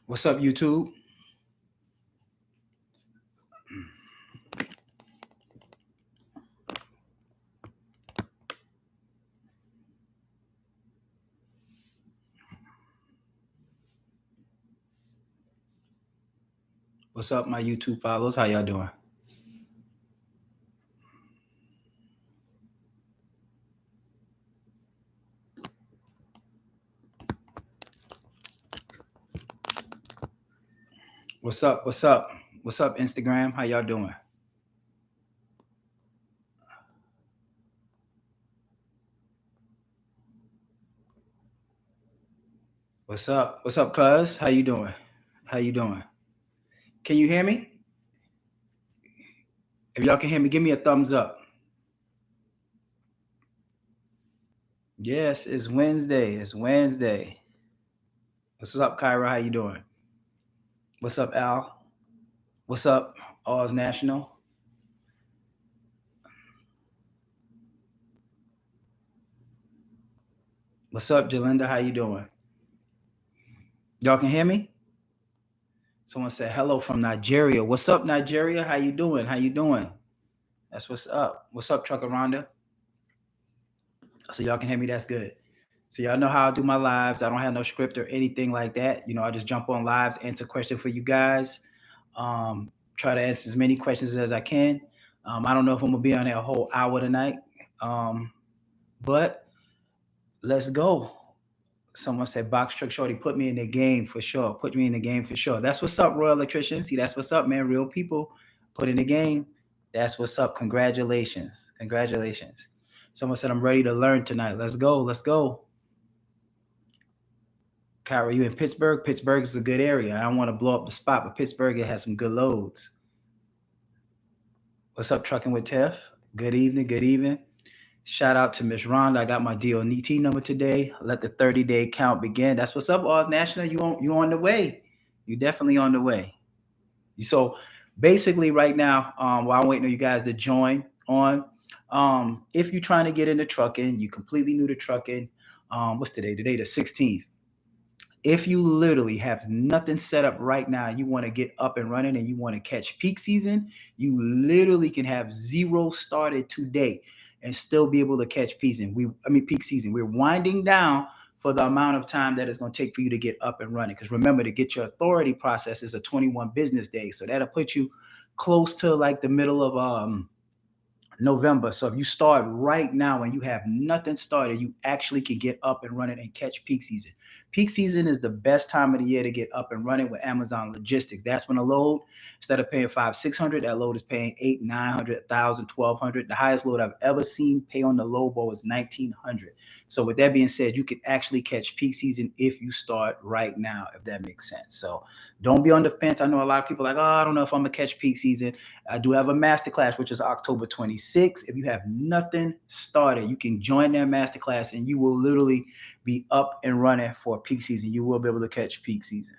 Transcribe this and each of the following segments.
What's up, YouTube? What's up, my YouTube followers? How y'all doing? What's up? What's up? What's up, Instagram? How y'all doing? What's up? What's up, cuz? How you doing? How you doing? Can you hear me? If y'all can hear me, give me a thumbs up. Yes, it's Wednesday. It's Wednesday. What's up, Kyra? How you doing? What's up, Al? What's up, Oz National? What's up, Jalinda? How you doing? Y'all can hear me? Someone said hello from Nigeria. What's up, Nigeria? How you doing? How you doing? That's what's up. What's up, Truckaranda? So y'all can hear me. That's good. So y'all know how I do my lives. I don't have no script or anything like that. I just jump on lives, answer questions for you guys. Try to answer as many questions as I can. I don't know if I'm gonna be on there a whole hour tonight, but let's go. Someone said box truck shorty, put me in the game for sure. Put me in the game for sure. That's what's up, Royal Electrician. See, that's what's up, man. Real people put in the game. That's what's up. Congratulations. Congratulations. Someone said I'm ready to learn tonight. Let's go. Let's go. Kyra, you in Pittsburgh? Pittsburgh is a good area. I don't want to blow up the spot, but Pittsburgh, it has some good loads. What's up, Trucking with Tiff? Good evening. Good evening. Shout out to Miss Rhonda. I got my DOT number today. Let the 30-day count begin. That's what's up, All National. You on the way. You definitely on the way. So basically, right now, while I'm waiting on you guys to join on, if you're trying to get into trucking, you completely new to trucking. What's today? Today the 16th. If you literally have nothing set up right now, you want to get up and running and you want to catch peak season, you literally can have zero started today and still be able to catch peak season. Peak season. We're winding down for the amount of time that it's going to take for you to get up and running. Because remember, to get your authority process is a 21 business days. So that'll put you close to like the middle of November. So if you start right now and you have nothing started, you actually can get up and running and catch peak season. Peak season is the best time of the year to get up and running with Amazon Logistics. That's when a load, instead of paying $500-$600, that load is paying $800-$900, $1,000-$1,200. The highest load I've ever seen pay on the low ball was $1,900. So with that being said, you can actually catch peak season if you start right now, if that makes sense. So don't be on the fence. I know a lot of people are like, oh, I don't know if I'm gonna catch peak season. I do have a masterclass, which is October 26th. If you have nothing started, you can join that masterclass and you will literally be up and running for peak season. You will be able to catch peak season.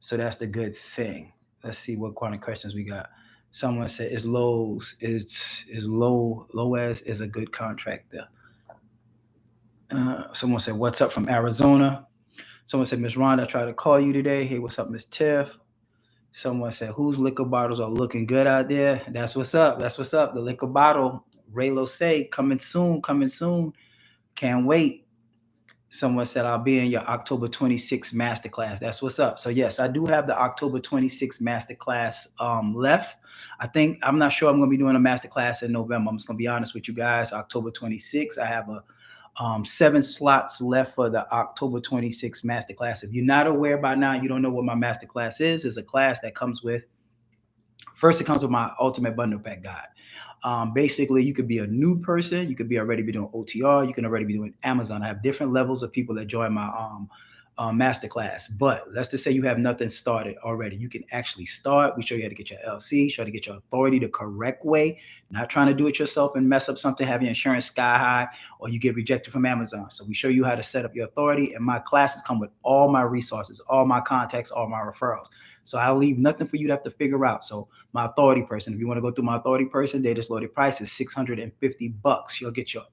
So that's the good thing. Let's see what kind of questions we got. Someone said, "Is Loas is a good contractor?" Someone said, "What's up from Arizona?" Someone said, "Miss Rhonda, I tried to call you today. Hey, what's up, Miss Tiff?" Someone said, "Whose liquor bottles are looking good out there?" That's what's up. That's what's up. The liquor bottle, Raylo say, coming soon, coming soon. Can't wait. Someone said, "I'll be in your October 26th masterclass." That's what's up. So yes, I do have the October 26th masterclass left. I'm not sure I'm going to be doing a masterclass in November. I'm just going to be honest with you guys. October 26th, I have a 7 slots left for the October 26th masterclass. If you're not aware by now, you don't know what my masterclass is. It's a class that comes with, first, it comes with my ultimate bundle pack guide. Basically, you could be a new person. You could be already be doing OTR. You can already be doing Amazon. I have different levels of people that join my masterclass. But let's just say you have nothing started already. You can actually start. We show you how to get your LC, show you how to get your authority the correct way, Not trying to do it yourself and mess up something, have your insurance sky high, or you get rejected from Amazon. So we show you how to set up your authority, and my classes come with all my resources, all my contacts, all my referrals. So I'll leave nothing for you to have to figure out. So my authority person, if you want to go through my authority person, they just loaded price is $650. You'll get your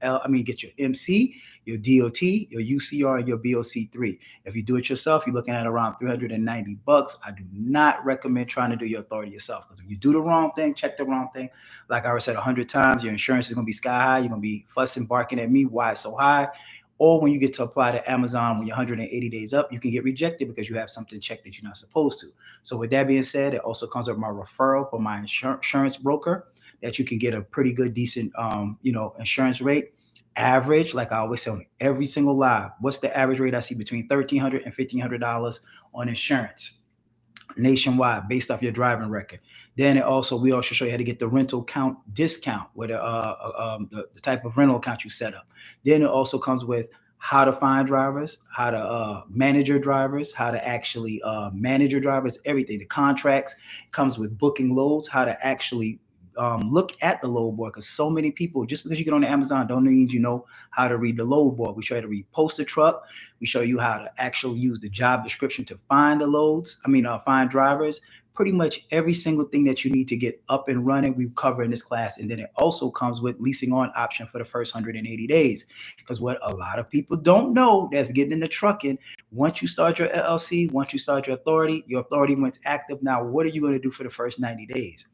get your MC, your DOT, your UCR, and your BOC3. If you do it yourself, you're looking at around $390. I do not recommend trying to do your authority yourself, because if you do the wrong thing, check the wrong thing, like I said 100 times, your insurance is going to be sky high. You're going to be fussing, barking at me, why it's so high. Or when you get to apply to Amazon, when you're 180 days up, you can get rejected because you have something checked that you're not supposed to. So with that being said, it also comes with my referral for my insurance broker, that you can get a pretty good, decent, insurance rate. Average, like I always say on every single live, what's the average rate I see? Between $1,300 and $1,500 on insurance nationwide, based off your driving record. Then we also show you how to get the rental count discount, with the type of rental account you set up. Then it also comes with how to find drivers, how to manage your drivers, how to actually manage your drivers, everything. The contracts comes with booking loads, how to actually look at the load board, because so many people, just because you get on the Amazon, don't mean you know how to read the load board. We show you how to read post a truck. We show you how to actually use the job description to find the loads. Find drivers. Pretty much every single thing that you need to get up and running, we cover in this class. And then it also comes with leasing on option for the first 180 days. Because what a lot of people don't know that's getting into trucking, once you start your LLC, once you start your authority went active. Now, what are you going to do for the first 90 days?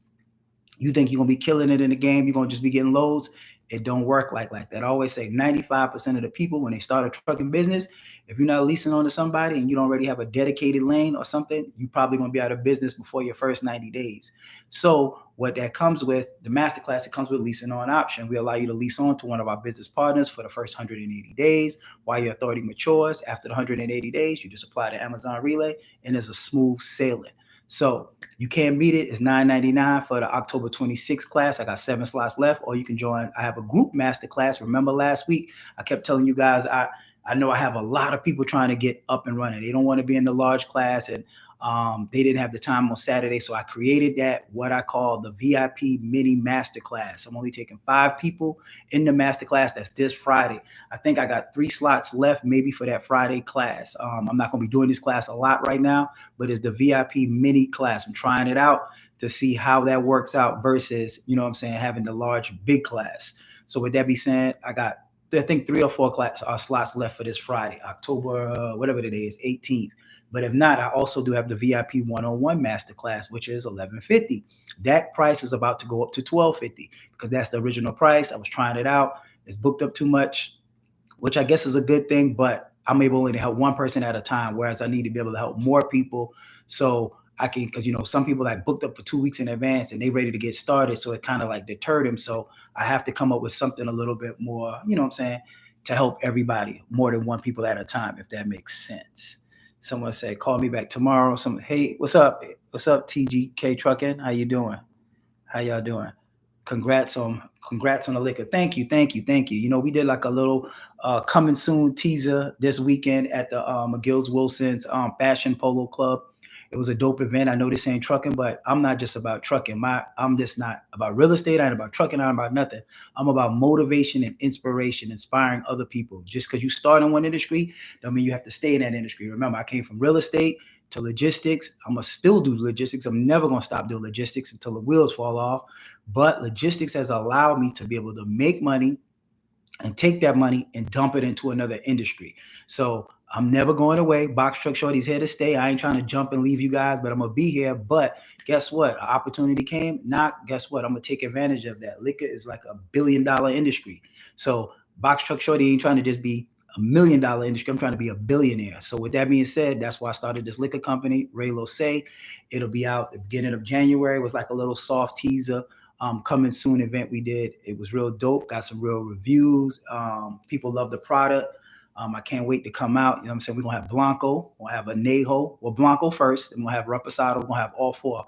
You think you're gonna be killing it in the game, you're gonna just be getting loads. It don't work like that. I always say 95% of the people, when they start a trucking business, if you're not leasing on to somebody and you don't already have a dedicated lane or something, you're probably gonna be out of business before your first 90 days. So what that comes with, the masterclass, it comes with leasing on option. We allow you to lease on to one of our business partners for the first 180 days while your authority matures. After the 180 days, you just apply to Amazon Relay, and it's a smooth sailing. So you can't beat it. It's $9.99 for the October 26th class. I got 7 slots left, or you can join. I have a group master class. Remember last week, I kept telling you guys, I know I have a lot of people trying to get up and running. They don't want to be in the large class, and they didn't have the time on Saturday. So I created what I call the VIP mini masterclass. I'm only taking 5 people in the masterclass. That's this Friday. I think I got 3 slots left, maybe, for that Friday class. I'm not going to be doing this class a lot right now, but it's the VIP mini class. I'm trying it out to see how that works out versus, having the large, big class. So with that being said, I think 3 or 4 slots left for this Friday, October, whatever it is, 18th. But if not, I also do have the VIP one-on-one masterclass, which is $11.50. That price is about to go up to $12.50, because that's the original price. I was trying it out. It's booked up too much, which I guess is a good thing, but I'm able only to help one person at a time, whereas I need to be able to help more people. So I can, because some people like booked up for 2 weeks in advance and they ready to get started. So it kind of like deterred them. So I have to come up with something a little bit more, to help everybody, more than one people at a time, if that makes sense. Someone said, call me back tomorrow. Hey, what's up? What's up, TGK Trucking? How you doing? How y'all doing? Congrats on the liquor. Thank you. We did like a little coming soon teaser this weekend at the McGill's Wilson's Fashion Polo Club. It was a dope event. I know this ain't trucking, but I'm not just about trucking. I'm just not about real estate. I ain't about trucking. I ain't about nothing. I'm about motivation and inspiration, inspiring other people. Just because you start in one industry, don't mean you have to stay in that industry. Remember, I came from real estate to logistics. I'm going to still do logistics. I'm never going to stop doing logistics until the wheels fall off. But logistics has allowed me to be able to make money and take that money and dump it into another industry. So I'm never going away. Box Truck Shorty's here to stay. I ain't trying to jump and leave you guys, but I'm going to be here. But guess what? An opportunity came. Guess what? I'm going to take advantage of that. Liquor is like $1 billion industry. So Box Truck Shorty ain't trying to just be $1 million industry. I'm trying to be a billionaire. So with that being said, that's why I started this liquor company, Raylo Say. It'll be out the beginning of January. It was like a little soft teaser. Coming soon event we did. It was real dope. Got some real reviews. People love the product. I can't wait to come out. You know what I'm saying? We're going to have Blanco. We'll have Anejo. Well, Blanco first. Then we'll have Reposado. We're going to have all 4.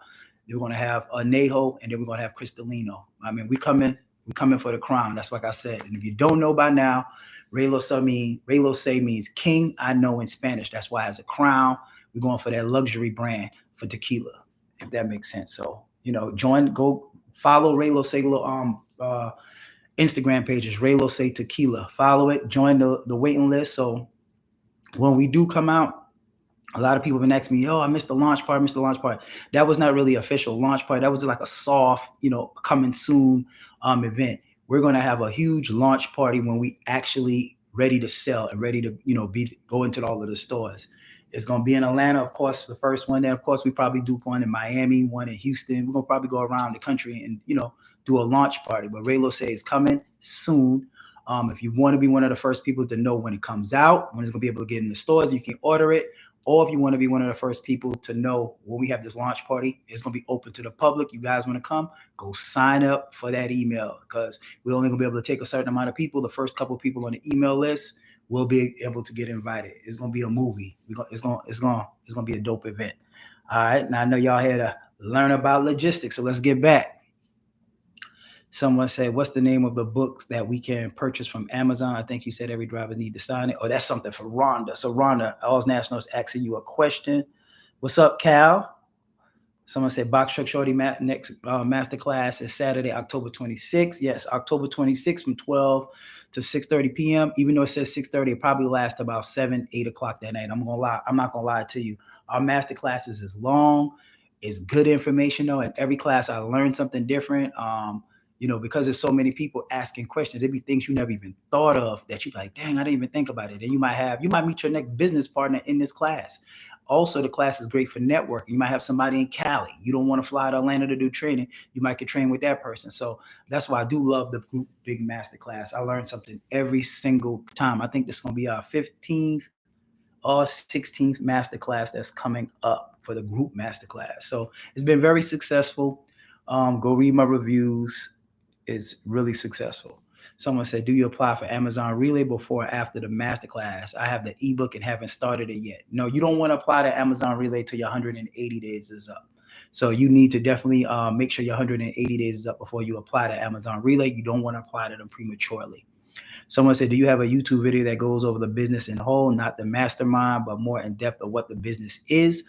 Then we're going to have Anejo. And then we're going to have Cristalino. We coming for the crown. That's like I said. And if you don't know by now, Raylo Say means king I know in Spanish. That's why it has a crown. We're going for that luxury brand for tequila, if that makes sense. So, Follow Raylo Say Instagram pages, Raylo Say Tequila. Follow it. Join the waiting list. So when we do come out, a lot of people have been asking me, "Oh, I missed the launch party, missed the launch party." That was not really official launch party. That was like a soft, coming soon event. We're going to have a huge launch party when we actually ready to sell and ready to, be go into all of the stores. It's going to be in Atlanta, of course, the first one. Then, of course, we probably do one in Miami, one in Houston. We're going to probably go around the country and, do a launch party. But Raylo say it's coming soon. If you want to be one of the first people to know when it comes out, when it's going to be able to get in the stores, you can order it. Or if you want to be one of the first people to know when we have this launch party, it's going to be open to the public. You guys want to come, go sign up for that email, because we're only going to be able to take a certain amount of people. The first couple of people on the email list will be able to get invited. It's going to be a movie. It's going to be a dope event. All right. Now I know y'all here to learn about logistics. So let's get back. Someone said, "What's the name of the books that we can purchase from Amazon?" I think you said every driver need to sign it. Oh, that's something for Rhonda. So Rhonda, All's National is asking you a question. What's up, Cal? Someone said Box Truck Shorty next masterclass is Saturday, October 26th. Yes, October 26th from 12 to 6:30 p.m. Even though it says 6:30, it probably lasts about 7, 8 o'clock that night. I'm not gonna lie to you. Our masterclasses is long. It's good information though. In every class, I learned something different. Because there's so many people asking questions, there'd be things you never even thought of that you're like, dang, I didn't even think about it. And you might meet your next business partner in this class. Also, the class is great for networking. You might have somebody in Cali. You don't want to fly to Atlanta to do training. You might get trained with that person. So that's why I do love the group big master class. I learn something every single time. I think this is going to be our 15th or 16th master class that's coming up for the group master class. So it's been very successful. Go read my reviews. It's really successful. Someone said, "Do you apply for Amazon Relay before or after the masterclass? I have the ebook and haven't started it yet." No, you don't want to apply to Amazon Relay till your 180 days is up. So you need to definitely make sure your 180 days is up before you apply to Amazon Relay. You don't want to apply to them prematurely. Someone said, "Do you have a YouTube video that goes over the business in whole, not the mastermind, but more in depth of what the business is?"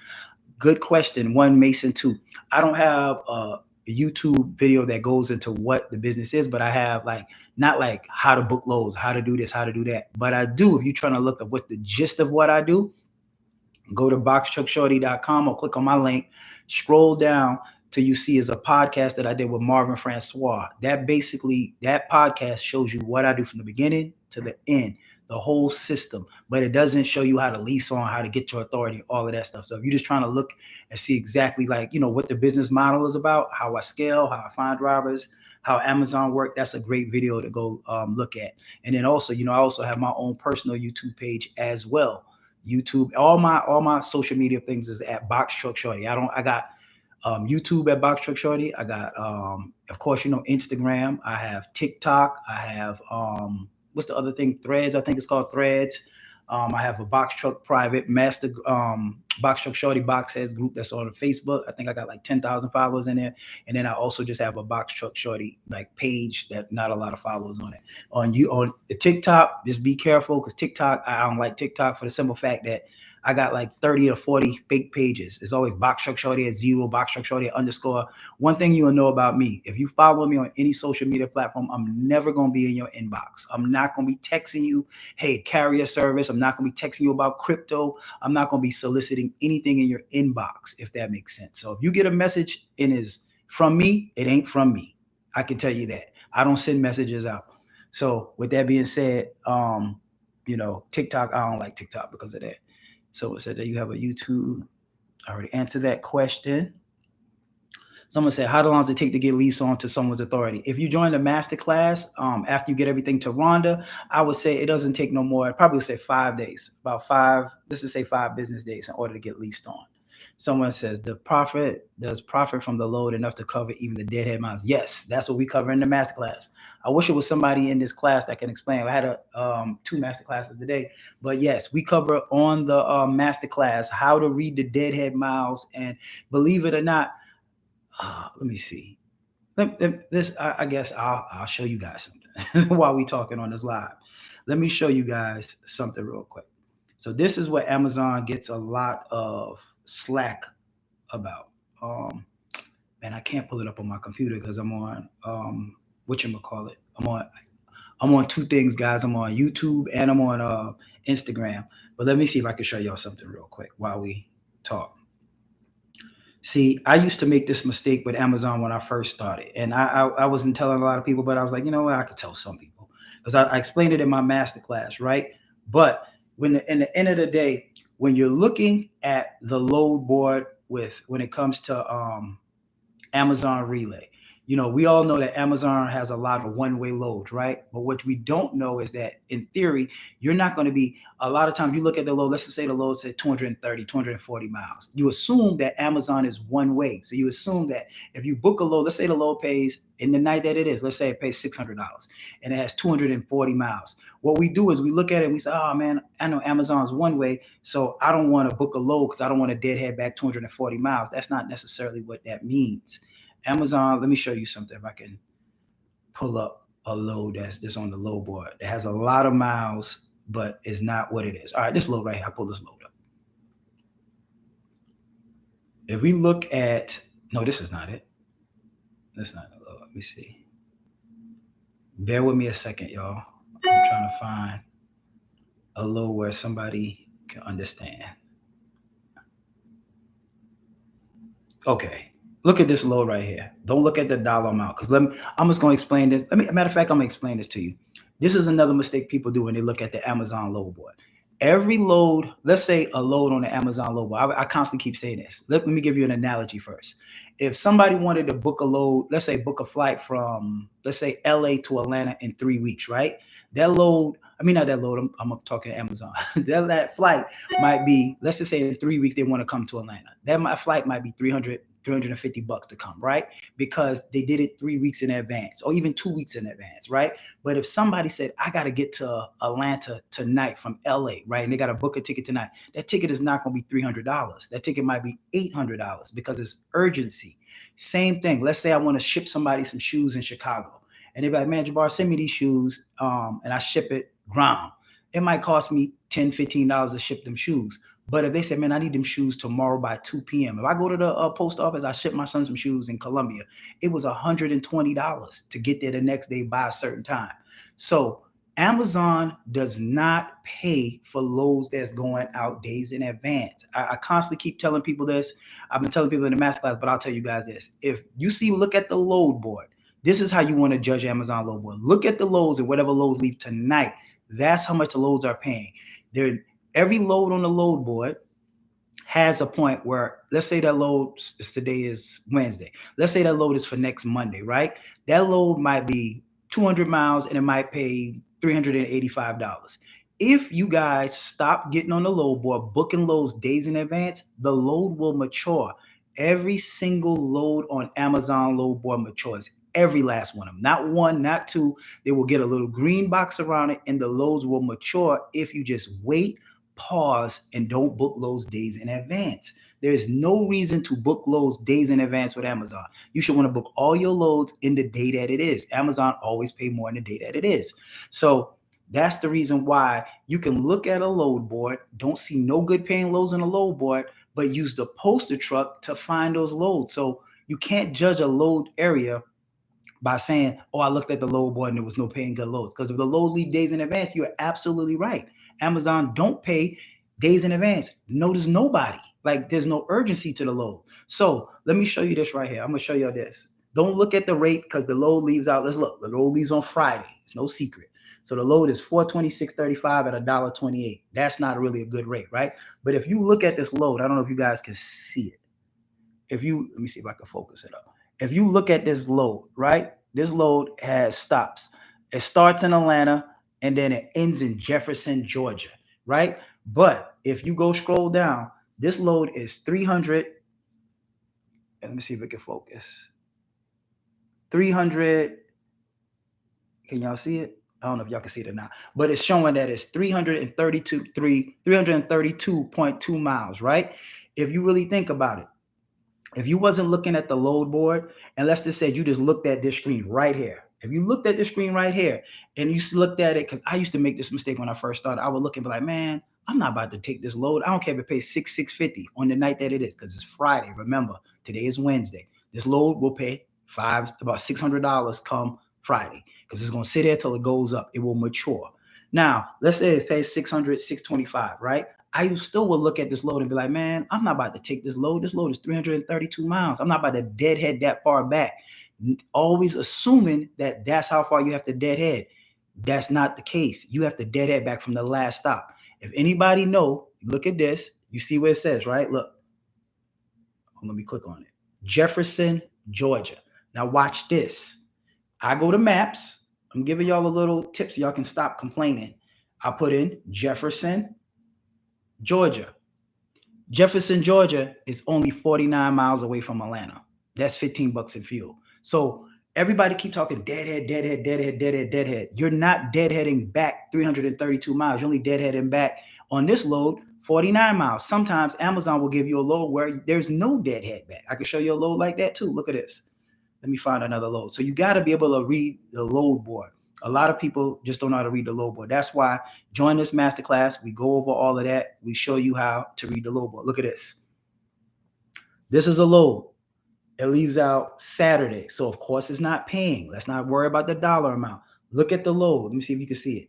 Good question. One, Mason, two. I don't have a YouTube video that goes into what the business is, but I have like, not like how to book loads, how to do this, how to do that. But I do, if you're trying to look at what's the gist of what I do, go to boxtruckshorty.com or click on my link, scroll down till you see is a podcast that I did with Marvin Francois. That podcast shows you what I do from the beginning to the end, the whole system, but it doesn't show you how to lease on, how to get your authority, all of that stuff. So if you're just trying to look and see exactly like, what the business model is about, how I scale, how I find drivers, how Amazon work, that's a great video to go look at. And then also, I also have my own personal YouTube page as well. YouTube, all my social media things is at Box Truck Shorty. I got YouTube at Box Truck Shorty. I got of course, Instagram. I have TikTok. I have what's the other thing? Threads. I think it's called Threads. I have a Box Truck private master Box Truck Shorty Box Heads group that's on Facebook. I think I got like 10,000 followers in there. And then I also just have a Box Truck Shorty like page that not a lot of followers on it. On the TikTok, just be careful because TikTok, I don't like TikTok for the simple fact that I got like 30 or 40 fake pages. It's always Box Truck Shorty at 0, Box Truck Shorty at _. One thing you'll know about me, if you follow me on any social media platform, I'm never going to be in your inbox. I'm not going to be texting you, hey, carrier service. I'm not going to be texting you about crypto. I'm not going to be soliciting anything in your inbox, if that makes sense. So if you get a message and is from me, it ain't from me. I can tell you that. I don't send messages out. So with that being said, TikTok, I don't like TikTok because of that. So it said that you have a YouTube. I already answered that question. Someone said, "How long does it take to get lease on to someone's authority?" If you join the master class, after you get everything to Rhonda, I would say it doesn't take no more. I'd probably say 5 days, about five, let's just say 5 business days in order to get leased on. Someone says, does profit from the load enough to cover even the deadhead miles? Yes, that's what we cover in the master class. I wish it was somebody in this class that can explain. I had 2 master classes today, but yes, we cover on the master class how to read the deadhead miles. And believe it or not, let me see. I guess I'll show you guys something while we talking on this live. Let me show you guys something real quick. So this is what Amazon gets a lot of slack about. and I can't pull it up on my computer because I'm on whatchamacallit. I'm on two things, guys. I'm on YouTube and I'm on Instagram. But let me see if I can show y'all something real quick while we talk. See, I used to make this mistake with Amazon when I first started, and I wasn't telling a lot of people, but I was like, you know what, I could tell some people because I explained it in my master class, right? But in the end of the day, when you're looking at the load board with when it comes to Amazon Relay. We all know that Amazon has a lot of one way loads, right? But what we don't know is that in theory, you're not going to be, a lot of times you look at the load, let's just say the load said 230, 240 miles. You assume that Amazon is one way. So you assume that if you book a load, let's say the load pays in the night that it is, let's say it pays $600 and it has 240 miles. What we do is we look at it and we say, oh man, I know Amazon's one way, so I don't want to book a load because I don't want to deadhead back 240 miles. That's not necessarily what that means. Amazon, let me show you something. If I can pull up a load that's just on the load board that has a lot of miles, but is not what it is. All right, this load right here, I pull this load up. If we look at, no, this is not it. That's not the load. Let me see. Bear with me a second, y'all. I'm trying to find a load where somebody can understand. Okay, look at this load right here. Don't look at the dollar amount because I'm just going to explain this. Matter of fact, I'm going to explain this to you. This is another mistake people do when they look at the Amazon load board. Every load, let's say a load on the Amazon load board. I constantly keep saying this. Let me give you an analogy first. If somebody wanted to book a load, let's say book a flight from, let's say LA to Atlanta in 3 weeks, right? That load, not that load, I'm talking Amazon. that flight might be, let's just say in 3 weeks they want to come to Atlanta. That flight might be 350 bucks to come, right? Because they did it 3 weeks in advance or even 2 weeks in advance, right? But if somebody said, I got to get to Atlanta tonight from LA, right? And they got to book a ticket tonight, that ticket is not going to be $300. That ticket might be $800 because it's urgency. Same thing. Let's say I want to ship somebody some shoes in Chicago. And they're like, man, Jabbar, send me these shoes and I ship it ground. It might cost me $10, $15 to ship them shoes. But if they say, man, I need them shoes tomorrow by 2 p.m. If I go to the post office, I ship my son some shoes in Columbia. It was $120 to get there the next day by a certain time. So Amazon does not pay for loads that's going out days in advance. I constantly keep telling people this. I've been telling people in the master class, but I'll tell you guys this. If you look at the load board, this is how you want to judge Amazon load board. Look at the loads and whatever loads leave tonight. That's how much the loads are paying. Every load on the load board has a point where, let's say that load, today is Wednesday. Let's say that load is for next Monday, right? That load might be 200 miles and it might pay $385. If you guys stop getting on the load board, booking loads days in advance, the load will mature. Every single load on Amazon load board matures. Every last one of them. Not one, not two. They will get a little green box around it and the loads will mature if you just wait, pause, and don't book loads days in advance. There's no reason to book loads days in advance with Amazon. You should want to book all your loads in the day that it is. Amazon always pay more in the day that it is. So that's the reason why you can look at a load board, don't see no good paying loads on a load board, but use the poster truck to find those loads. So you can't judge a load area by saying, oh, I looked at the load board and there was no paying good loads. Because if the loads leave days in advance, you're absolutely right. Amazon don't pay days in advance. Notice nobody. Like there's no urgency to the load. So let me show you this right here. I'm gonna show you this. Don't look at the rate because the load leaves out. Let's look. The load leaves on Friday. It's no secret. So the load is $426.35 at $1.28. That's not really a good rate, right? But if you look at this load, I don't know if you guys can see it. Let me see if I can focus it up. If you look at this load, right? This load has stops. It starts in Atlanta and then it ends in Jefferson, Georgia, right? But if you go scroll down, this load is 300. Let me see if it can focus. 300. Can y'all see it? I don't know if y'all can see it or not, but it's showing that it's 332.2 miles, right? If you really think about it, if you wasn't looking at the load board, and let's just say you just looked at this screen right here. If you looked at the screen right here and you looked at it, because I used to make this mistake when I first started, I would look and be like, man, I'm not about to take this load. I don't care if it pays $650 on the night that it is, because it's Friday. Remember, today is Wednesday. This load will pay about $600 come Friday because it's going to sit there till it goes up. It will mature. Now, let's say it pays 600, 625, right? I still will look at this load and be like, man, I'm not about to take this load. This load is 332 miles. I'm not about to deadhead that far back. Always assuming that that's how far you have to deadhead. That's not the case. You have to deadhead back from the last stop. If anybody know, look at this. You see where it says, right? Look. Let me click on it. Jefferson, Georgia. Now watch this. I go to maps. I'm giving y'all a little tip so y'all can stop complaining. I put in Jefferson, Georgia. Jefferson, Georgia is only 49 miles away from Atlanta. That's $15 in fuel. So everybody keep talking deadhead, deadhead, deadhead, deadhead, deadhead. You're not deadheading back 332 miles. You're only deadheading back on this load 49 miles. Sometimes Amazon will give you a load where there's no deadhead back. I can show you a load like that too. Look at this. Let me find another load. So you got to be able to read the load board. A lot of people just don't know how to read the load board. That's why join this masterclass. We go over all of that. We show you how to read the load board. Look at this. This is a load. It leaves out Saturday. So, of course, it's not paying. Let's not worry about the dollar amount. Look at the load. Let me see if you can see it.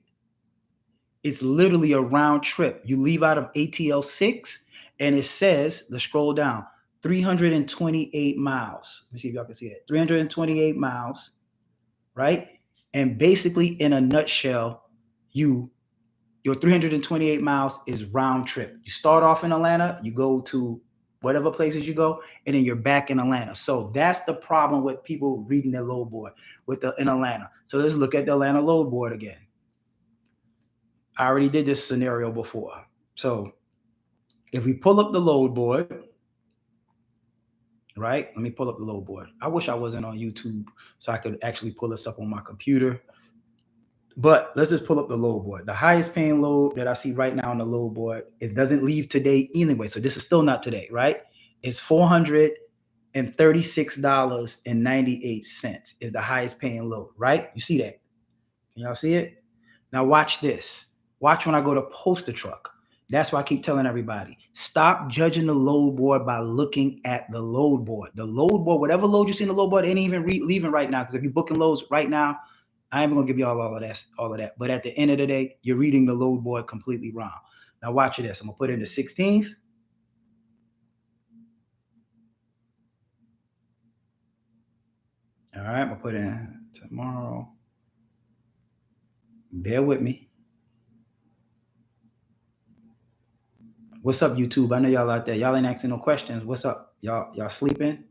It's literally a round trip. You leave out of ATL 6, and it says, let's scroll down, 328 miles. Let me see if y'all can see it. 328 miles, right? And basically, in a nutshell, your 328 miles is round trip. You start off in Atlanta, you go to whatever places you go, and then you're back in Atlanta. So that's the problem with people reading their load board in Atlanta. So let's look at the Atlanta load board again. I already did this scenario before. So if we pull up the load board, right? Let me pull up the load board. I wish I wasn't on YouTube so I could actually pull this up on my computer. But let's just pull up the load board. The highest paying load that I see right now on the load board doesn't leave today anyway. So this is still not today, right? It's $436.98 is the highest paying load, right? You see that? Can y'all see it? Now watch this. Watch when I go to post a truck. That's why I keep telling everybody, stop judging the load board by looking at the load board. The load board, whatever load you see in the load board, ain't even leaving right now. Because if you're booking loads right now, I ain't gonna give you all of that. But at the end of the day, you're reading the load board completely wrong. Now watch this. I'm gonna put in the 16th. All right, I'm gonna put in tomorrow. Bear with me. What's up, YouTube? I know y'all out there. Y'all ain't asking no questions. What's up? Y'all sleeping?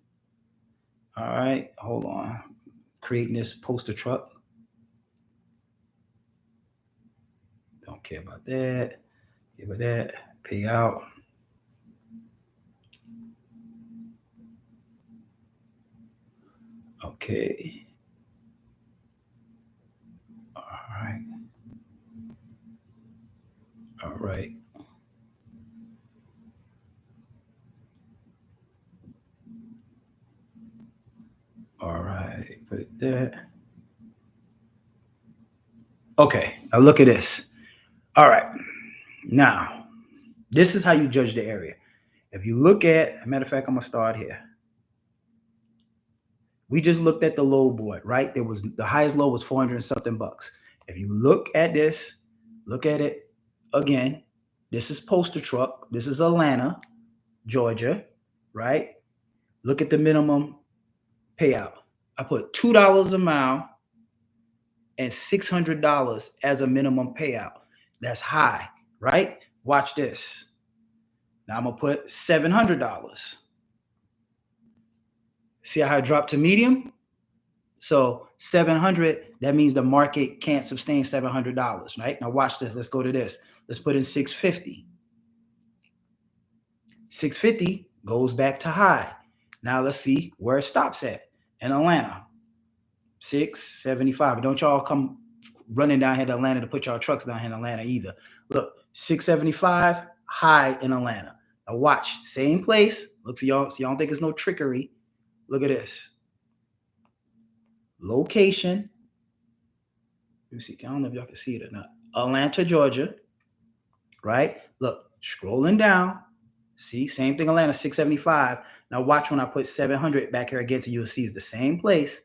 All right, hold on. Creating this poster truck. Don't care about that. Give it that. Pay out. Okay. All right. All right. All right. Put that. Okay. Now look at this. All right. Now, this is how you judge the area. If you look at, a matter of fact, I'm gonna start here. We just looked at the load board, right? There was the highest low was 400 and something bucks. If you look at this, look at it again. This is poster truck. This is Atlanta, Georgia, right? Look at the minimum payout. I put $2 a mile and $600 as a minimum payout. That's high, right? Watch this. Now I'm gonna put $700. See how I dropped to medium? So 700, that means the market can't sustain $700, right? Now watch this. Let's go to this. Let's put in 650. 650 goes back to high. Now let's see where it stops at in Atlanta. 675. Don't y'all come running down here to Atlanta to put y'all trucks down here in Atlanta either. Look, 675 high in Atlanta. Now watch, same place. Look, so y'all don't think it's no trickery. Look at this. Location. Let me see. I don't know if y'all can see it or not. Atlanta, Georgia. Right? Look, scrolling down. See, same thing Atlanta, 675. Now watch when I put 700 back here against it, you'll see it's the same place.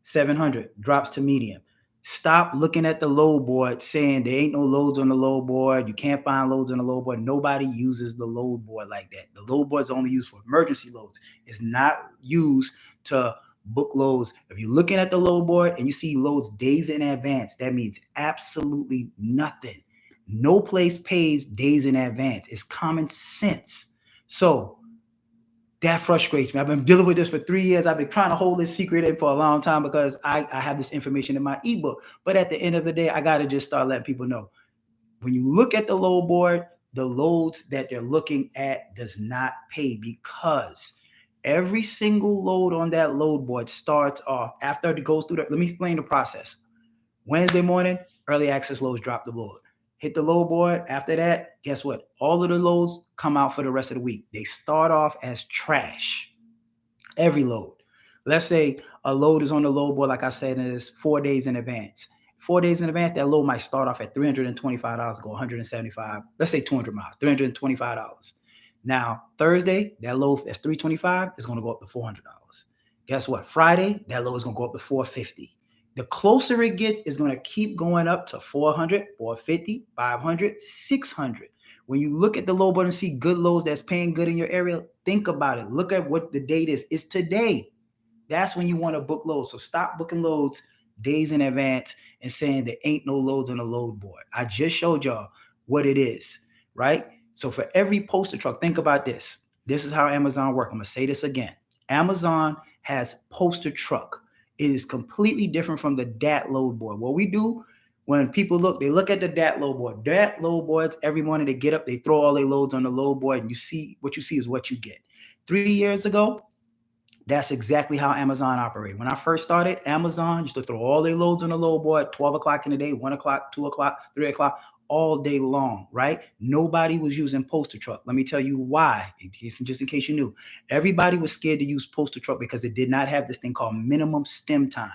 700 drops to medium. Stop looking at the low board saying there ain't no loads on the low board. You can't find loads on the low board. Nobody uses the load board like that. The load board is only used for emergency loads. It's not used to book loads. If you're looking at the load board and you see loads days in advance, that means absolutely nothing. No place pays days in advance. It's common sense. So that frustrates me. I've been dealing with this for 3 years. I've been trying to hold this secret in for a long time because I have this information in my ebook. But at the end of the day, I got to just start letting people know. When you look at the load board, the loads that they're looking at does not pay because every single load on that load board starts off after it goes through the, let me explain the process. Wednesday morning, early access loads drop the board. Hit the load board. After that, guess what? All of the loads come out for the rest of the week. They start off as trash. Every load. Let's say a load is on the load board, like I said, and it's 4 days in advance. 4 days in advance, that load might start off at $325, go 175. Let's say 200 miles, $325. Now, Thursday, that load that's 325 is going to go up to $400. Guess what? Friday, that load is going to go up to 450. The closer it gets, it's going to keep going up to 400, 450, 500, 600. When you look at the load board and see good loads that's paying good in your area, think about it. Look at what the date is. It's today. That's when you want to book loads. So stop booking loads days in advance and saying there ain't no loads on the load board. I just showed y'all what it is, right? So for every poster truck, think about this. This is how Amazon works. I'm going to say this again. Amazon has poster truck. It is completely different from the DAT load board. What we do when people look, they look at the DAT load board. DAT load boards, every morning they get up, they throw all their loads on the load board, and you see what you see is what you get. 3 years ago, that's exactly how Amazon operated. When I first started, Amazon used to throw all their loads on the load board, 12 o'clock in the day, 1 o'clock, 2 o'clock, 3 o'clock, all day long, right? Nobody was using poster truck. Let me tell you why, just in case you knew. Everybody was scared to use poster truck because it did not have this thing called minimum stem time.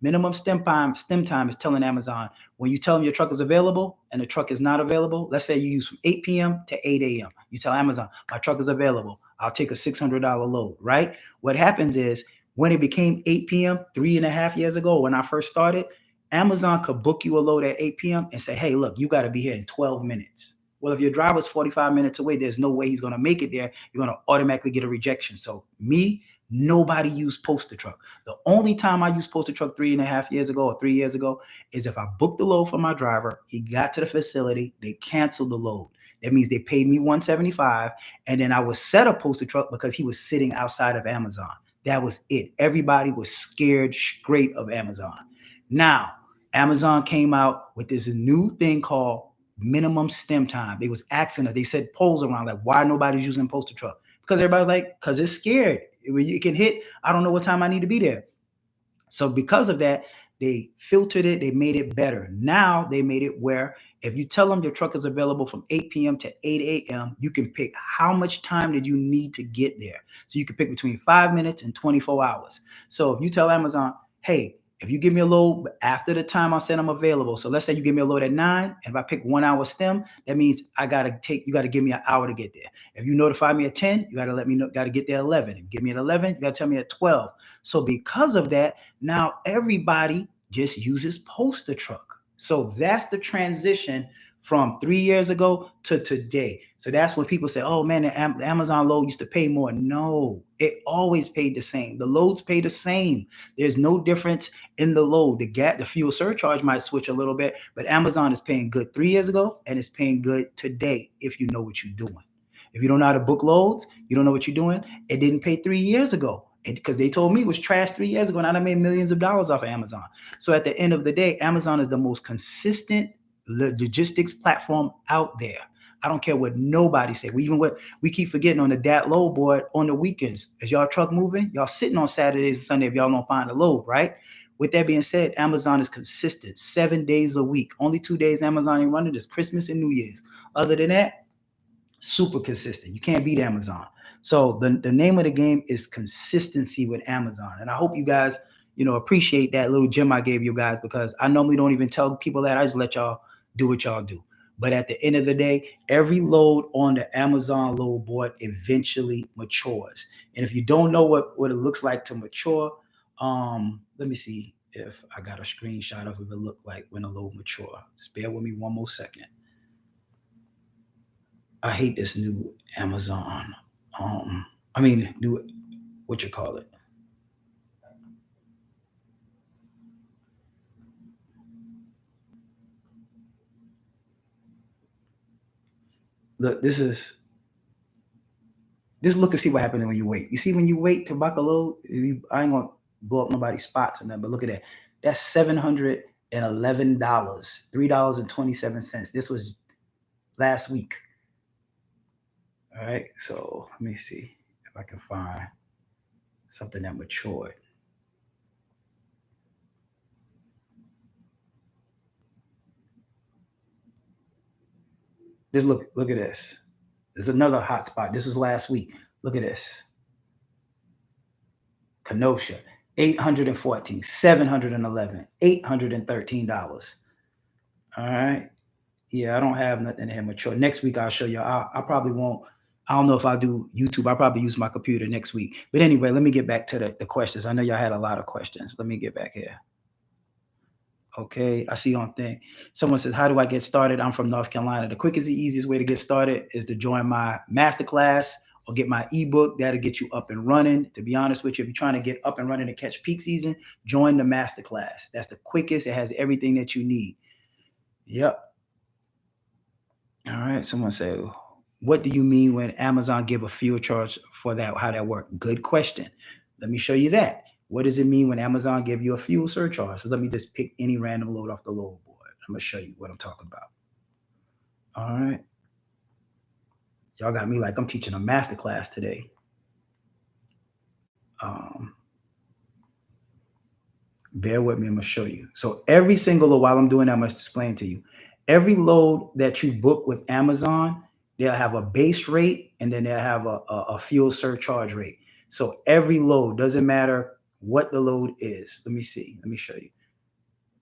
Minimum stem time is telling Amazon when you tell them your truck is available and the truck is not available. Let's say you use from 8 p.m. to 8 a.m. You tell Amazon, my truck is available. I'll take a $600 load, right? What happens is when it became 8 p.m. 3.5 years ago, when I first started, Amazon could book you a load at 8 p.m. and say, hey, look, you got to be here in 12 minutes. Well, if your driver's 45 minutes away, there's no way he's going to make it there. You're going to automatically get a rejection. So nobody used poster truck. The only time I used poster truck 3.5 years ago or 3 years ago is if I booked the load for my driver, he got to the facility, they canceled the load. That means they paid me $175, and then I would set a poster truck because he was sitting outside of Amazon. That was it. Everybody was scared straight of Amazon. Now, Amazon came out with this new thing called minimum stem time. They was asking us, they said polls around like, why nobody's using poster truck? Because everybody's like, because it's scared. When you can hit, I don't know what time I need to be there. So because of that, they filtered it, they made it better. Now they made it where if you tell them your truck is available from 8 p.m. to 8 a.m., you can pick how much time did you need to get there. So you can pick between 5 minutes and 24 hours. So if you tell Amazon, hey, if you give me a load after the time I said I'm available, so let's say you give me a load at 9, and if I pick 1 hour stem, that means you got to give me an hour to get there. If you notify me at 10, you got to let me know, got to get there at 11. If you give me at 11, you got to tell me at 12. So because of that, now everybody just uses poster truck. So that's the transition from 3 years ago to today. So that's when people say, oh man, the Amazon load used to pay more. No, it always paid the same. The loads pay the same. There's no difference in the load. The fuel surcharge might switch a little bit, but Amazon is paying good 3 years ago and it's paying good today if you know what you're doing. If you don't know how to book loads, you don't know what you're doing. It didn't pay 3 years ago because they told me it was trash 3 years ago, and I made millions of dollars off of Amazon. So at the end of the day, Amazon is the most consistent logistics platform out there. I don't care what nobody say. We keep forgetting on the DAT load board on the weekends. Is y'all truck moving? Y'all sitting on Saturdays and Sunday if y'all don't find a load, right? With that being said, Amazon is consistent 7 days a week. Only 2 days Amazon ain't running is Christmas and New Year's. Other than that, super consistent. You can't beat Amazon. So the name of the game is consistency with Amazon. And I hope you guys, appreciate that little gem I gave you guys, because I normally don't even tell people that. I just let y'all do what y'all do. But at the end of the day, every load on the Amazon load board eventually matures. And if you don't know what it looks like to mature, let me see if I got a screenshot of what it looked like when a load mature. Just bear with me one more second. I hate this new Amazon. New, what you call it? Look, this look and see what happens when you wait. You see when you wait to buck a load, I ain't gonna blow up nobody's spots and that, but look at that. That's $711, $3.27. This was last week. All right, so let me see if I can find something that matured. Just look at this. There's another hot spot. This was last week. Look at this. Kenosha, 814, 711, $813. All right. Yeah, I don't have nothing here mature. Next week I'll show you. I probably won't. I don't know if I'll do YouTube. I'll probably use my computer next week. But anyway, let me get back to the questions. I know y'all had a lot of questions. Let me get back here. Okay, I see on thing. Someone says, "How do I get started?" I'm from North Carolina. The quickest, and easiest way to get started is to join my masterclass or get my ebook. That'll get you up and running. To be honest with you, if you're trying to get up and running to catch peak season, join the masterclass. That's the quickest. It has everything that you need. Yep. All right. Someone say, "What do you mean when Amazon give a fuel charge for that? How that work?" Good question. Let me show you that. What does it mean when Amazon give you a fuel surcharge? So let me just pick any random load off the load board. I'm gonna show you what I'm talking about. All right. Y'all got me like I'm teaching a master class today. Um, Bear with me, I'm gonna show you. So every single load, while I'm doing that, I'm gonna explain to you. Every load that you book with Amazon, they'll have a base rate and then they'll have a fuel surcharge rate. So every load, doesn't matter what the load is. Let me see. Let me show you.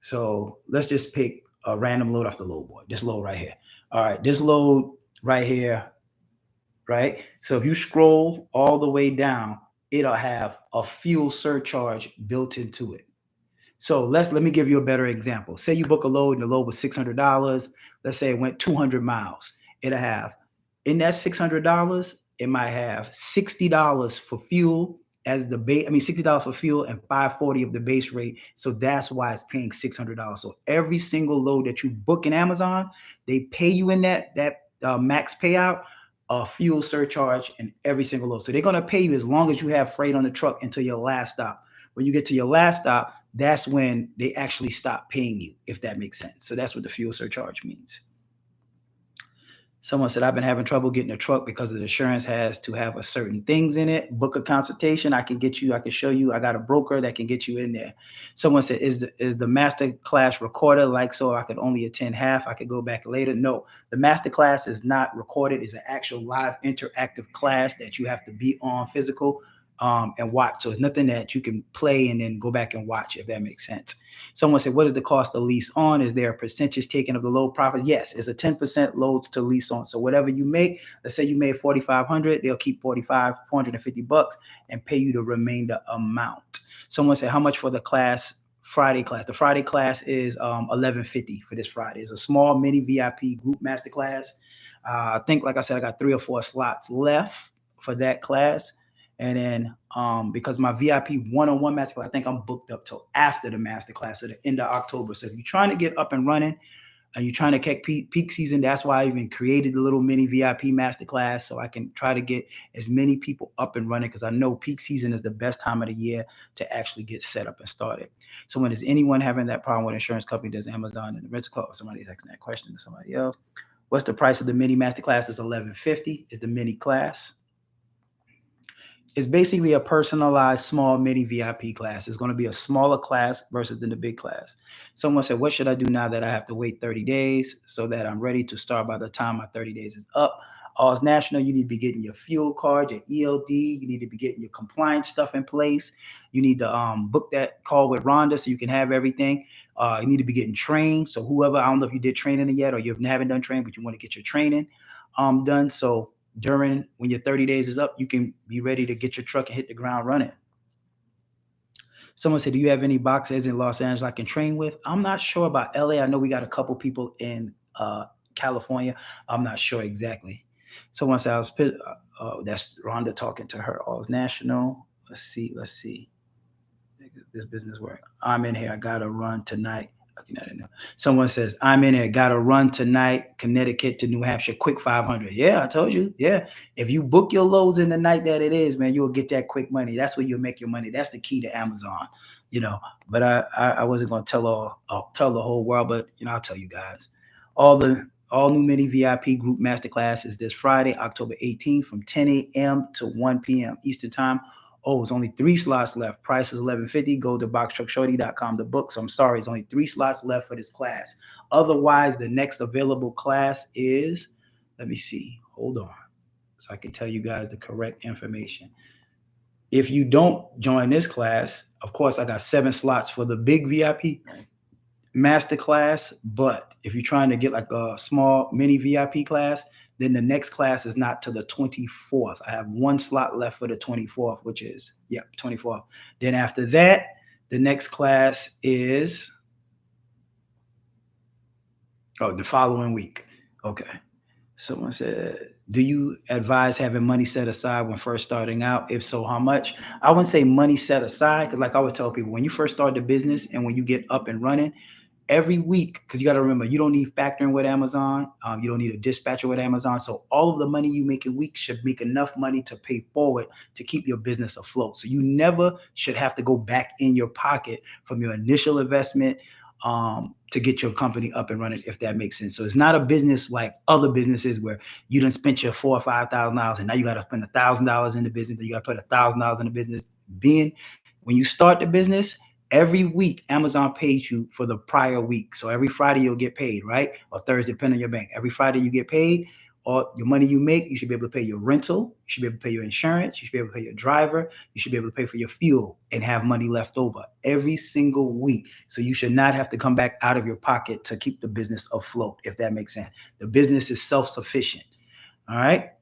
So let's just pick a random load off the load board. This load right here. All right, this load right here, right? So if you scroll all the way down, it'll have a fuel surcharge built into it. So let me give you a better example. Say you book a load and the load was $600. Let's say it went 200 miles. It'll have in that $600, it might have $60 for fuel as the base. I mean, $60 for fuel and 540 of the base rate. So that's why it's paying $600. So every single load that you book in Amazon, they pay you in that max payout a fuel surcharge in every single load. So they're gonna pay you as long as you have freight on the truck until your last stop. When you get to your last stop, that's when they actually stop paying you, if that makes sense. So that's what the fuel surcharge means. Someone said, "I've been having trouble getting a truck because the insurance has to have a certain things in it. Book a consultation. I can get you, I can show you. I got a broker that can get you in there." Someone said, "Is the master class recorded? Like so I could only attend half. I could go back later." No, the master class is not recorded. It's an actual live interactive class that you have to be on physical and watch. So it's nothing that you can play and then go back and watch, if that makes sense. Someone said, "What is the cost of lease on? Is there a percentage taken of the load profit?" Yes, it's a 10% loads to lease on. So whatever you make, let's say you made 4,500, they'll keep 45, $450 and pay you the remainder amount. Someone said, "How much for the class?" Friday class. The Friday class is 1150 for this Friday. It's a small mini VIP group master class. I think, like I said, I got 3 or 4 slots left for that class. And then because my VIP one-on-one masterclass, I think I'm booked up till after the masterclass at the end of October. So if you're trying to get up and running and you're trying to catch peak season, that's why I even created the little mini VIP masterclass so I can try to get as many people up and running because I know peak season is the best time of the year to actually get set up and started. So when is anyone having that problem with insurance company, does Amazon and the rental car? Somebody's asking that question to somebody else. What's the price of the mini masterclass? Is $1150 is the mini class. It's basically a personalized small mini VIP class. It's going to be a smaller class versus than the big class. Someone said, "What should I do now that I have to wait 30 days so that I'm ready to start by the time my 30 days is up?" All's National, you need to be getting your fuel card, your ELD. You need to be getting your compliance stuff in place. You need to book that call with Rhonda so you can have everything. You need to be getting trained. So whoever, I don't know if you did training yet or you haven't done training, but you want to get your training done. So during when your 30 days is up, you can be ready to get your truck and hit the ground running. Someone said, do you have any boxes in Los Angeles I can train with? I'm not sure about LA. I know we got a couple people in California. I'm not sure exactly. Someone said, that's Rhonda talking to her. All's National. Let's see. This business work. I'm in here. I got to run tonight. Okay, no, no. Someone says, I'm in here. Got to run tonight, Connecticut to New Hampshire. Quick 500. Yeah, I told you. Yeah. If you book your loads in the night that it is, man, you'll get that quick money. That's where you'll make your money. That's the key to Amazon, you know. But I wasn't going to tell the whole world, but, you know, I'll tell you guys. All new mini VIP group masterclass is this Friday, October 18th from 10 a.m. to 1 p.m. Eastern time. Oh, it's only 3 slots left. Price is $11.50. Go to boxtruckshorty.com to book. So I'm sorry, it's only 3 slots left for this class. Otherwise, the next available class is, let me see. Hold on. So I can tell you guys the correct information. If you don't join this class, of course, I got 7 slots for the big VIP masterclass. But if you're trying to get like a small mini VIP class, then the next class is not to the 24th. I have 1 slot left for the 24th, which is, 24th. Then after that, the next class is, the following week. Okay. Someone said, do you advise having money set aside when first starting out? If so, how much? I wouldn't say money set aside, because like I always tell people, when you first start the business and when you get up and running, every week, because you got to remember, you don't need factoring with Amazon. You don't need a dispatcher with Amazon. So all of the money you make a week should make enough money to pay forward to keep your business afloat. So you never should have to go back in your pocket from your initial investment to get your company up and running, if that makes sense. So it's not a business like other businesses where you done spent your $4,000 or $5,000 and now you got to spend $1,000 in the business, and you got to put $1,000 in the business. When you start the business, every week, Amazon pays you for the prior week. So every Friday you'll get paid, right? Or Thursday, depending on your bank. Every Friday you get paid, or your money you make, you should be able to pay your rental. You should be able to pay your insurance. You should be able to pay your driver. You should be able to pay for your fuel and have money left over every single week. So you should not have to come back out of your pocket to keep the business afloat, if that makes sense. The business is self-sufficient. All right.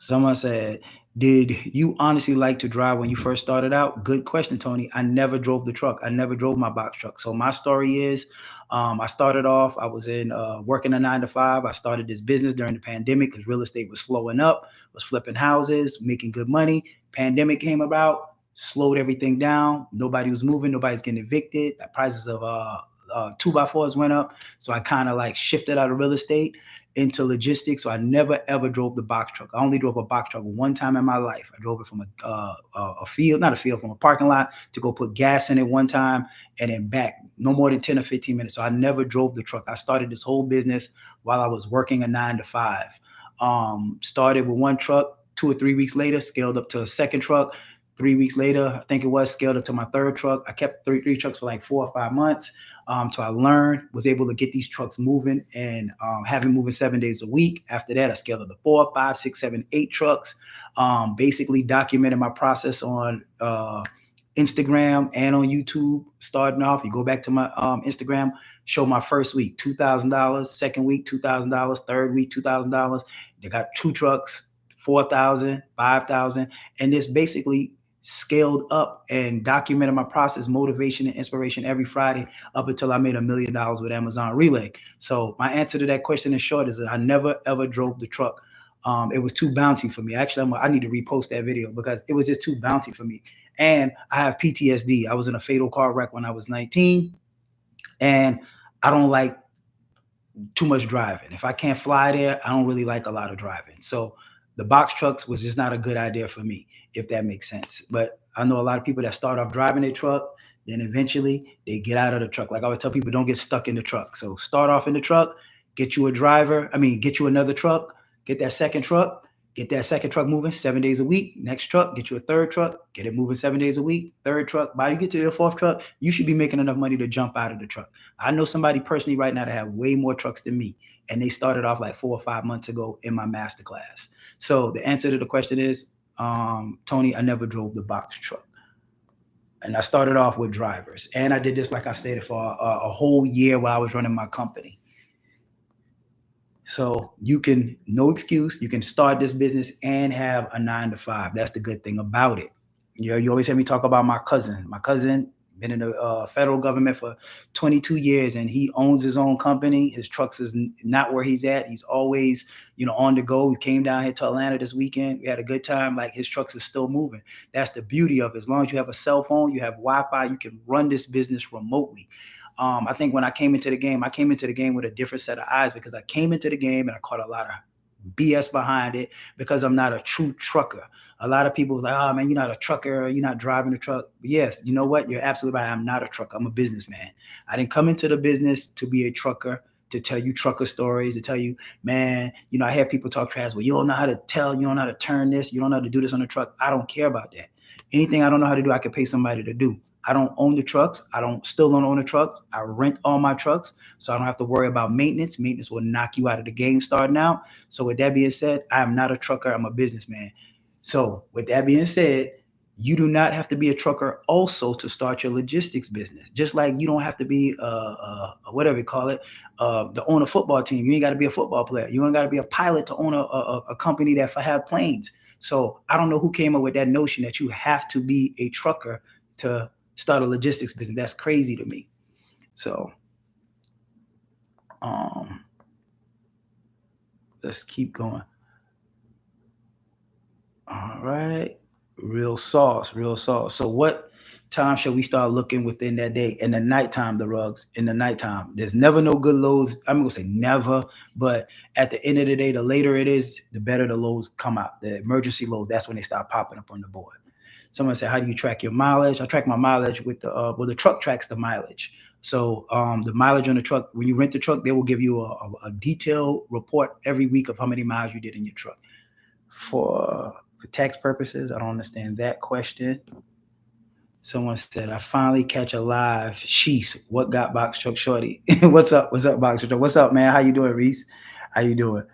Someone said, did you honestly like to drive when you first started out? Good question, Tony. I never drove the truck. I never drove my box truck. So my story is, I started off, I was in working a 9 to 5. I started this business during the pandemic because real estate was slowing up, was flipping houses, making good money. Pandemic came about, slowed everything down. Nobody was moving. Nobody's getting evicted. The prices of 2x4s went up. So I kind of like shifted out of real estate into logistics. So I never ever drove the box truck. I only drove a box truck one time in my life. I drove it from from a parking lot to go put gas in it one time and then back, no more than 10 or 15 minutes. So I never drove the truck. I started this whole business while I was working a 9 to 5. Started with one truck, 2 or 3 weeks later, scaled up to a second truck. 3 weeks later, I think it was, scaled up to my third truck. I kept three trucks for like 4 or 5 months. So I learned, was able to get these trucks moving and having moving 7 days a week. After that, I scaled up to 4, 5, 6, 7, 8 trucks. Basically documented my process on Instagram and on YouTube. Starting off, you go back to my Instagram, show my first week, $2,000, second week, $2,000, third week, $2,000. They got 2 trucks, 4,000, 5,000, and this basically scaled up and documented my process, motivation and inspiration every Friday up until I made $1 million with Amazon Relay. So my answer to that question in short is that I never ever drove the truck. It was too bouncy for me. Actually, I need to repost that video because it was just too bouncy for me. And I have PTSD. I was in a fatal car wreck when I was 19, and I don't like too much driving. If I can't fly there, I don't really like a lot of driving. So the box trucks was just not a good idea for me, if that makes sense. But I know a lot of people that start off driving their truck, then eventually they get out of the truck. Like I always tell people, don't get stuck in the truck. So start off in the truck, get you another truck, get that second truck, Get that second truck moving 7 days a week. Next truck, get you a third truck, get it moving 7 days a week. Third truck. By you get to your fourth truck, you should be making enough money to jump out of the truck. I know somebody personally right now that have way more trucks than me, and they started off like 4 or 5 months ago in my master class. So the answer to the question is, Tony, I never drove the box truck. And I started off with drivers. And I did this, like I said, for a whole year while I was running my company. So you can, no excuse, you can start this business and have a 9 to 5. That's the good thing about it. You always hear me talk about my cousin. My cousin been in the federal government for 22 years, and he owns his own company. His trucks is not where he's at. He's always, on the go. He came down here to Atlanta this weekend. We had a good time. Like, his trucks is still moving. That's the beauty of it. As long as you have a cell phone, you have Wi-Fi, you can run this business remotely. I think when I came into the game with a different set of eyes, because I came into the game and I caught a lot of BS behind it because I'm not a true trucker. A lot of people was like, "Oh man, you're not a trucker. You're not driving a truck." But yes, you know what? You're absolutely right. I'm not a trucker. I'm a businessman. I didn't come into the business to be a trucker, to tell you trucker stories, to tell you, man, I hear people talk trash. Well, you don't know how to tell, you don't know how to turn this, you don't know how to do this on the truck. I don't care about that. Anything I don't know how to do, I can pay somebody to do. I don't own the trucks. Still don't own the trucks. I rent all my trucks, so I don't have to worry about maintenance. Maintenance will knock you out of the game starting out. So with that being said, I am not a trucker. I'm a businessman. So with that being said, you do not have to be a trucker also to start your logistics business. Just like you don't have to be whatever you call it, to own a football team. You ain't got to be a football player. You ain't got to be a pilot to own a company that have planes. So I don't know who came up with that notion that you have to be a trucker to start a logistics business. That's crazy to me. So let's keep going. All right. Real sauce, real sauce. So what time should we start looking within that day? In the nighttime, the rugs. In the nighttime. There's never no good lows. I'm gonna say never, but at the end of the day, the later it is, the better the lows come out. The emergency lows, that's when they start popping up on the board. Someone said, how do you track your mileage? I track my mileage with the truck tracks the mileage. So the mileage on the truck, when you rent the truck, they will give you a detailed report every week of how many miles you did in your truck. For tax purposes, I don't understand that question. Someone said, I finally catch a live. Sheesh, what got box truck shorty? What's up? What's up, box truck? What's up, man? How you doing, Reese? How you doing?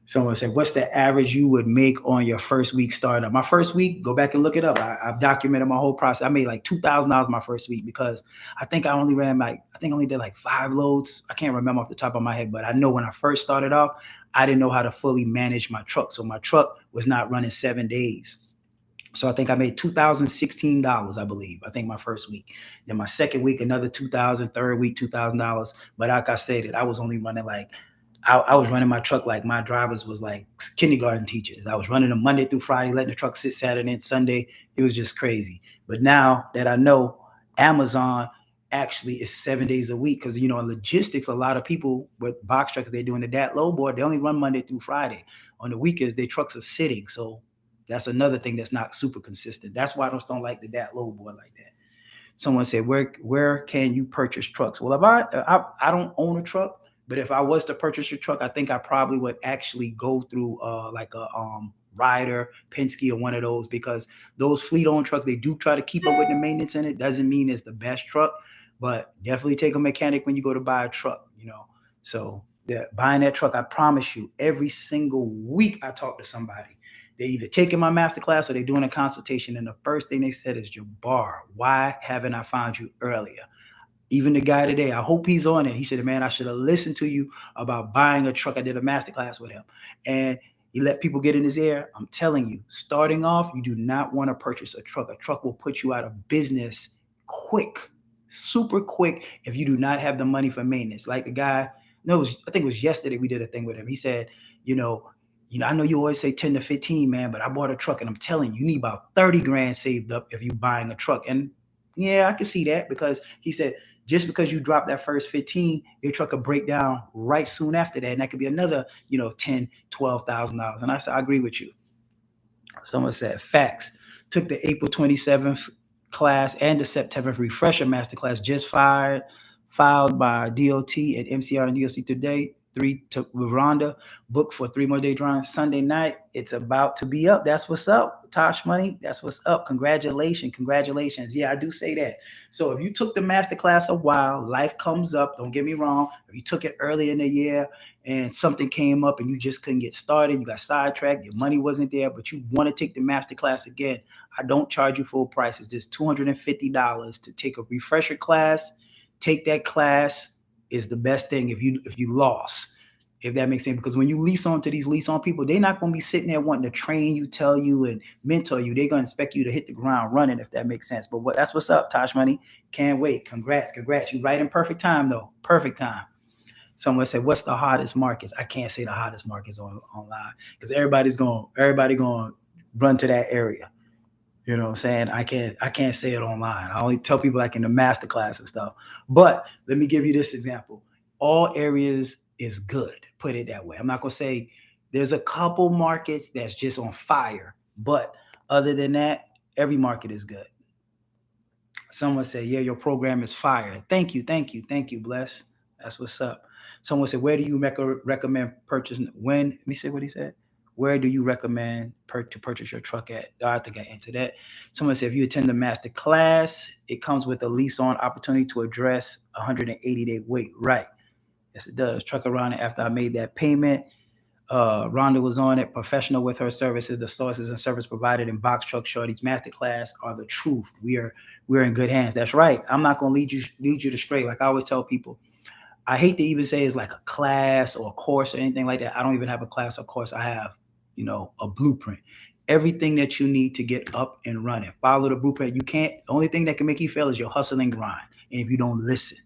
Someone said, what's the average you would make on your first week startup? My first week, go back and look it up. I've documented my whole process. I made like $2,000 my first week because I think I only did like 5 loads. I can't remember off the top of my head, but I know when I first started off, I didn't know how to fully manage my truck. So my truck was not running 7 days. So I think I made $2,016, I believe. I think my first week. Then my second week, another 2,000. Third week, $2,000. But like I said, I was only running like I was running my truck like my drivers was like kindergarten teachers. I was running them Monday through Friday, letting the truck sit Saturday and Sunday. It was just crazy. But now that I know Amazon actually is 7 days a week, because in logistics, a lot of people with box trucks, they're doing the dat low board. They only run Monday through Friday. On the weekends, their trucks are sitting. So that's another thing that's not super consistent. That's why I don't like the dat low board like that. Someone said, where can you purchase trucks? Well, if I don't own a truck, but if I was to purchase a truck, I think I probably would actually go through like a Ryder, Penske, or one of those, because those fleet-owned trucks, they do try to keep up with the maintenance in it. Doesn't mean it's the best truck, but definitely take a mechanic when you go to buy a truck. So buying that truck, I promise you, every single week I talk to somebody. They either taking my master class or they're doing a consultation, and the first thing they said is, Jabbar, why haven't I found you earlier? Even the guy today, I hope he's on it. He said, man, I should have listened to you about buying a truck. I did a master class with him. And he let people get in his ear. I'm telling you, starting off, you do not want to purchase a truck. A truck will put you out of business quick, super quick, if you do not have the money for maintenance. Like the guy, I think it was yesterday we did a thing with him. He said, I know you always say 10 to 15, man, but I bought a truck, and I'm telling you, you need about 30 grand saved up if you're buying a truck. And yeah, I can see that, because he said, just because you drop that first 15, your truck will break down right soon after that. And that could be another, $10,000, $12,000. And I said, I agree with you. Someone said, facts. Took the April 27th class and the September refresher master class, just filed by DOT and MCR and DOC today. with Rhonda. Book for 3 more day drawing Sunday night. It's about to be up. That's what's up, Tosh Money. That's what's up. Congratulations. Yeah, I do say that. So if you took the master class a while, life comes up. Don't get me wrong. If you took it early in the year and something came up and you just couldn't get started, you got sidetracked, your money wasn't there, but you want to take the master class again, I don't charge you full price. It's just $250 to take a refresher class. Take that class is the best thing if you lost, if that makes sense. Because when you lease on to these lease on people, they're not going to be sitting there wanting to train you, tell you, and mentor you. They're going to expect you to hit the ground running, if that makes sense. But that's what's up, Tosh Money. Can't wait. Congrats. You right in perfect time though. Perfect time. Someone said, "What's the hottest markets?" I can't say the hottest markets online because everybody going to run to that area. You know what I'm saying? I can't say it online. I only tell people like in the master class and stuff. But let me give you this example. All areas is good. Put it that way. I'm not gonna say there's a couple markets that's just on fire, but other than that, every market is good. Someone said, "Yeah, your program is fire." Thank you, Bless. That's what's up. Someone said, "Where do you recommend purchasing?" When? Let me see what he said. Where do you recommend to purchase your truck at? Oh, I think I answered that. Someone said, if you attend the master class, it comes with a lease on opportunity to address 180-day wait. Right. Yes, it does. Truck around it after I made that payment. Rhonda was on it. Professional with her services. The sources and service provided in Box Truck Shorty's masterclass are the truth. We're in good hands. That's right. I'm not gonna lead you astray. Like I always tell people, I hate to even say it's like a class or a course or anything like that. I don't even have a class or course. I have, a blueprint. Everything that you need to get up and running. Follow the blueprint. You can't. The only thing that can make you fail is your hustle and grind. And if you don't listen,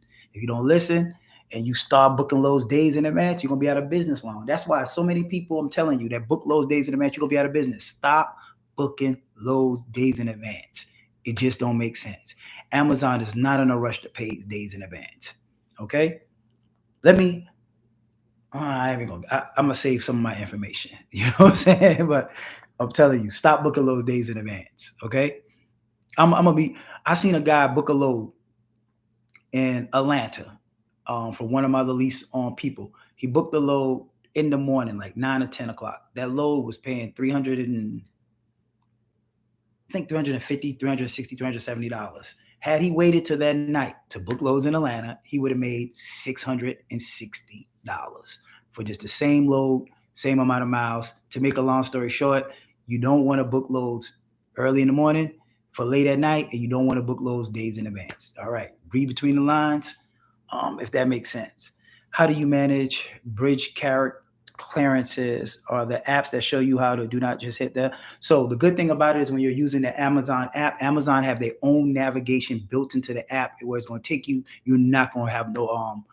and you start booking loads days in advance, you're gonna be out of business long. That's why so many people, I'm telling you, that book loads days in advance, you're gonna be out of business. Stop booking loads days in advance. It just don't make sense. Amazon is not in a rush to pay days in advance. Okay? Let me. I'm gonna save some of my information. You know what I'm saying? But I'm telling you, stop booking loads days in advance. Okay? I'm gonna be. I seen a guy book a load in Atlanta for one of my lease on people. He booked the load in the morning, like 9 or 10 o'clock. That load was paying 300 and I think 350, 360, $370. Had he waited till that night to book loads in Atlanta, he would have made $660 for just the same load, same amount of miles. To make a long story short, you don't want to book loads early in the morning for late at night, and you don't want to book loads days in advance. All right, read between the lines, if that makes sense. How do you manage bridge clearances or the apps that show you how to do not just hit that? So the good thing about it is when you're using the Amazon app, Amazon have their own navigation built into the app where it's going to take you. You're not going to have no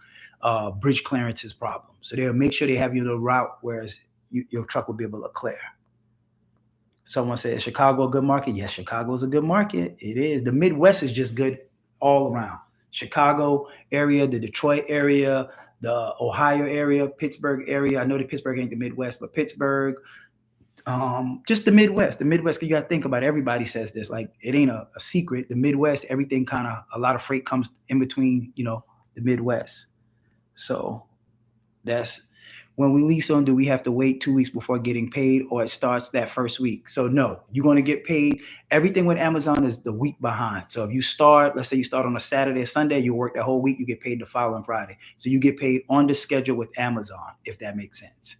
bridge clearances problem. So they'll make sure they have you the route whereas your truck will be able to clear. Someone said, is Chicago a good market? Yes, Chicago is a good market. It is. The Midwest is just good all around. Chicago area, the Detroit area, the Ohio area, Pittsburgh area. I know that Pittsburgh ain't the Midwest, but Pittsburgh, just the Midwest. The Midwest, you got to think about it. Everybody says this. Like, it ain't a secret. The Midwest, everything kind of, a lot of freight comes in between, the Midwest. So that's when we lease on, do we have to wait 2 weeks before getting paid or it starts that first week? So no, you're going to get paid. Everything with Amazon is the week behind. So if you start, let's say you start on a Saturday or Sunday, you work that whole week, you get paid the following Friday. So you get paid on the schedule with Amazon, if that makes sense.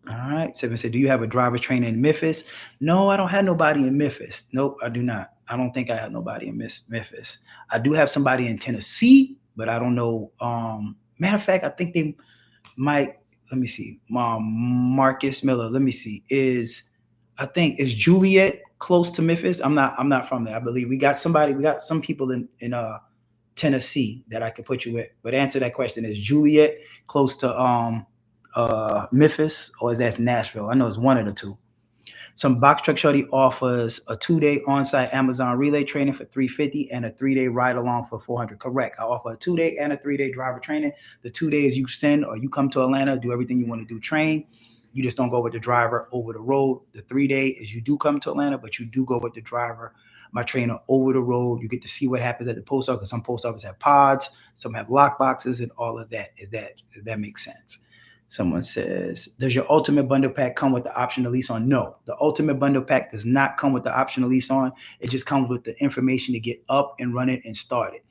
All right. Seven said, do you have a driver trainer in Memphis? No, I don't have nobody in Memphis. Nope, I do not. I don't think I have nobody in Memphis. I do have somebody in Tennessee, but I don't know. Matter of fact, I think they might. Let me see. Marcus Miller. Let me see. Is Juliet close to Memphis? I'm not from there. I believe we got some people in Tennessee that I could put you with. But answer that question: is Juliet close to Memphis, or is that Nashville? I know it's one of the two. Some Box Truck Shorty offers a 2-day on-site Amazon relay training for $350 and a 3-day ride along for $400. Correct. I offer a 2-day and a 3-day driver training. The 2 days you send or you come to Atlanta, do everything you want to do, train. You just don't go with the driver over the road. The 3-day is you do come to Atlanta, but you do go with the driver, my trainer, over the road. You get to see what happens at the post office. Some post offices have pods. Some have lock boxes and all of that. If that makes sense. Someone says, does your ultimate bundle pack come with the option to lease on? No, the ultimate bundle pack does not come with the option to lease on. It just comes with the information to get up and running and started,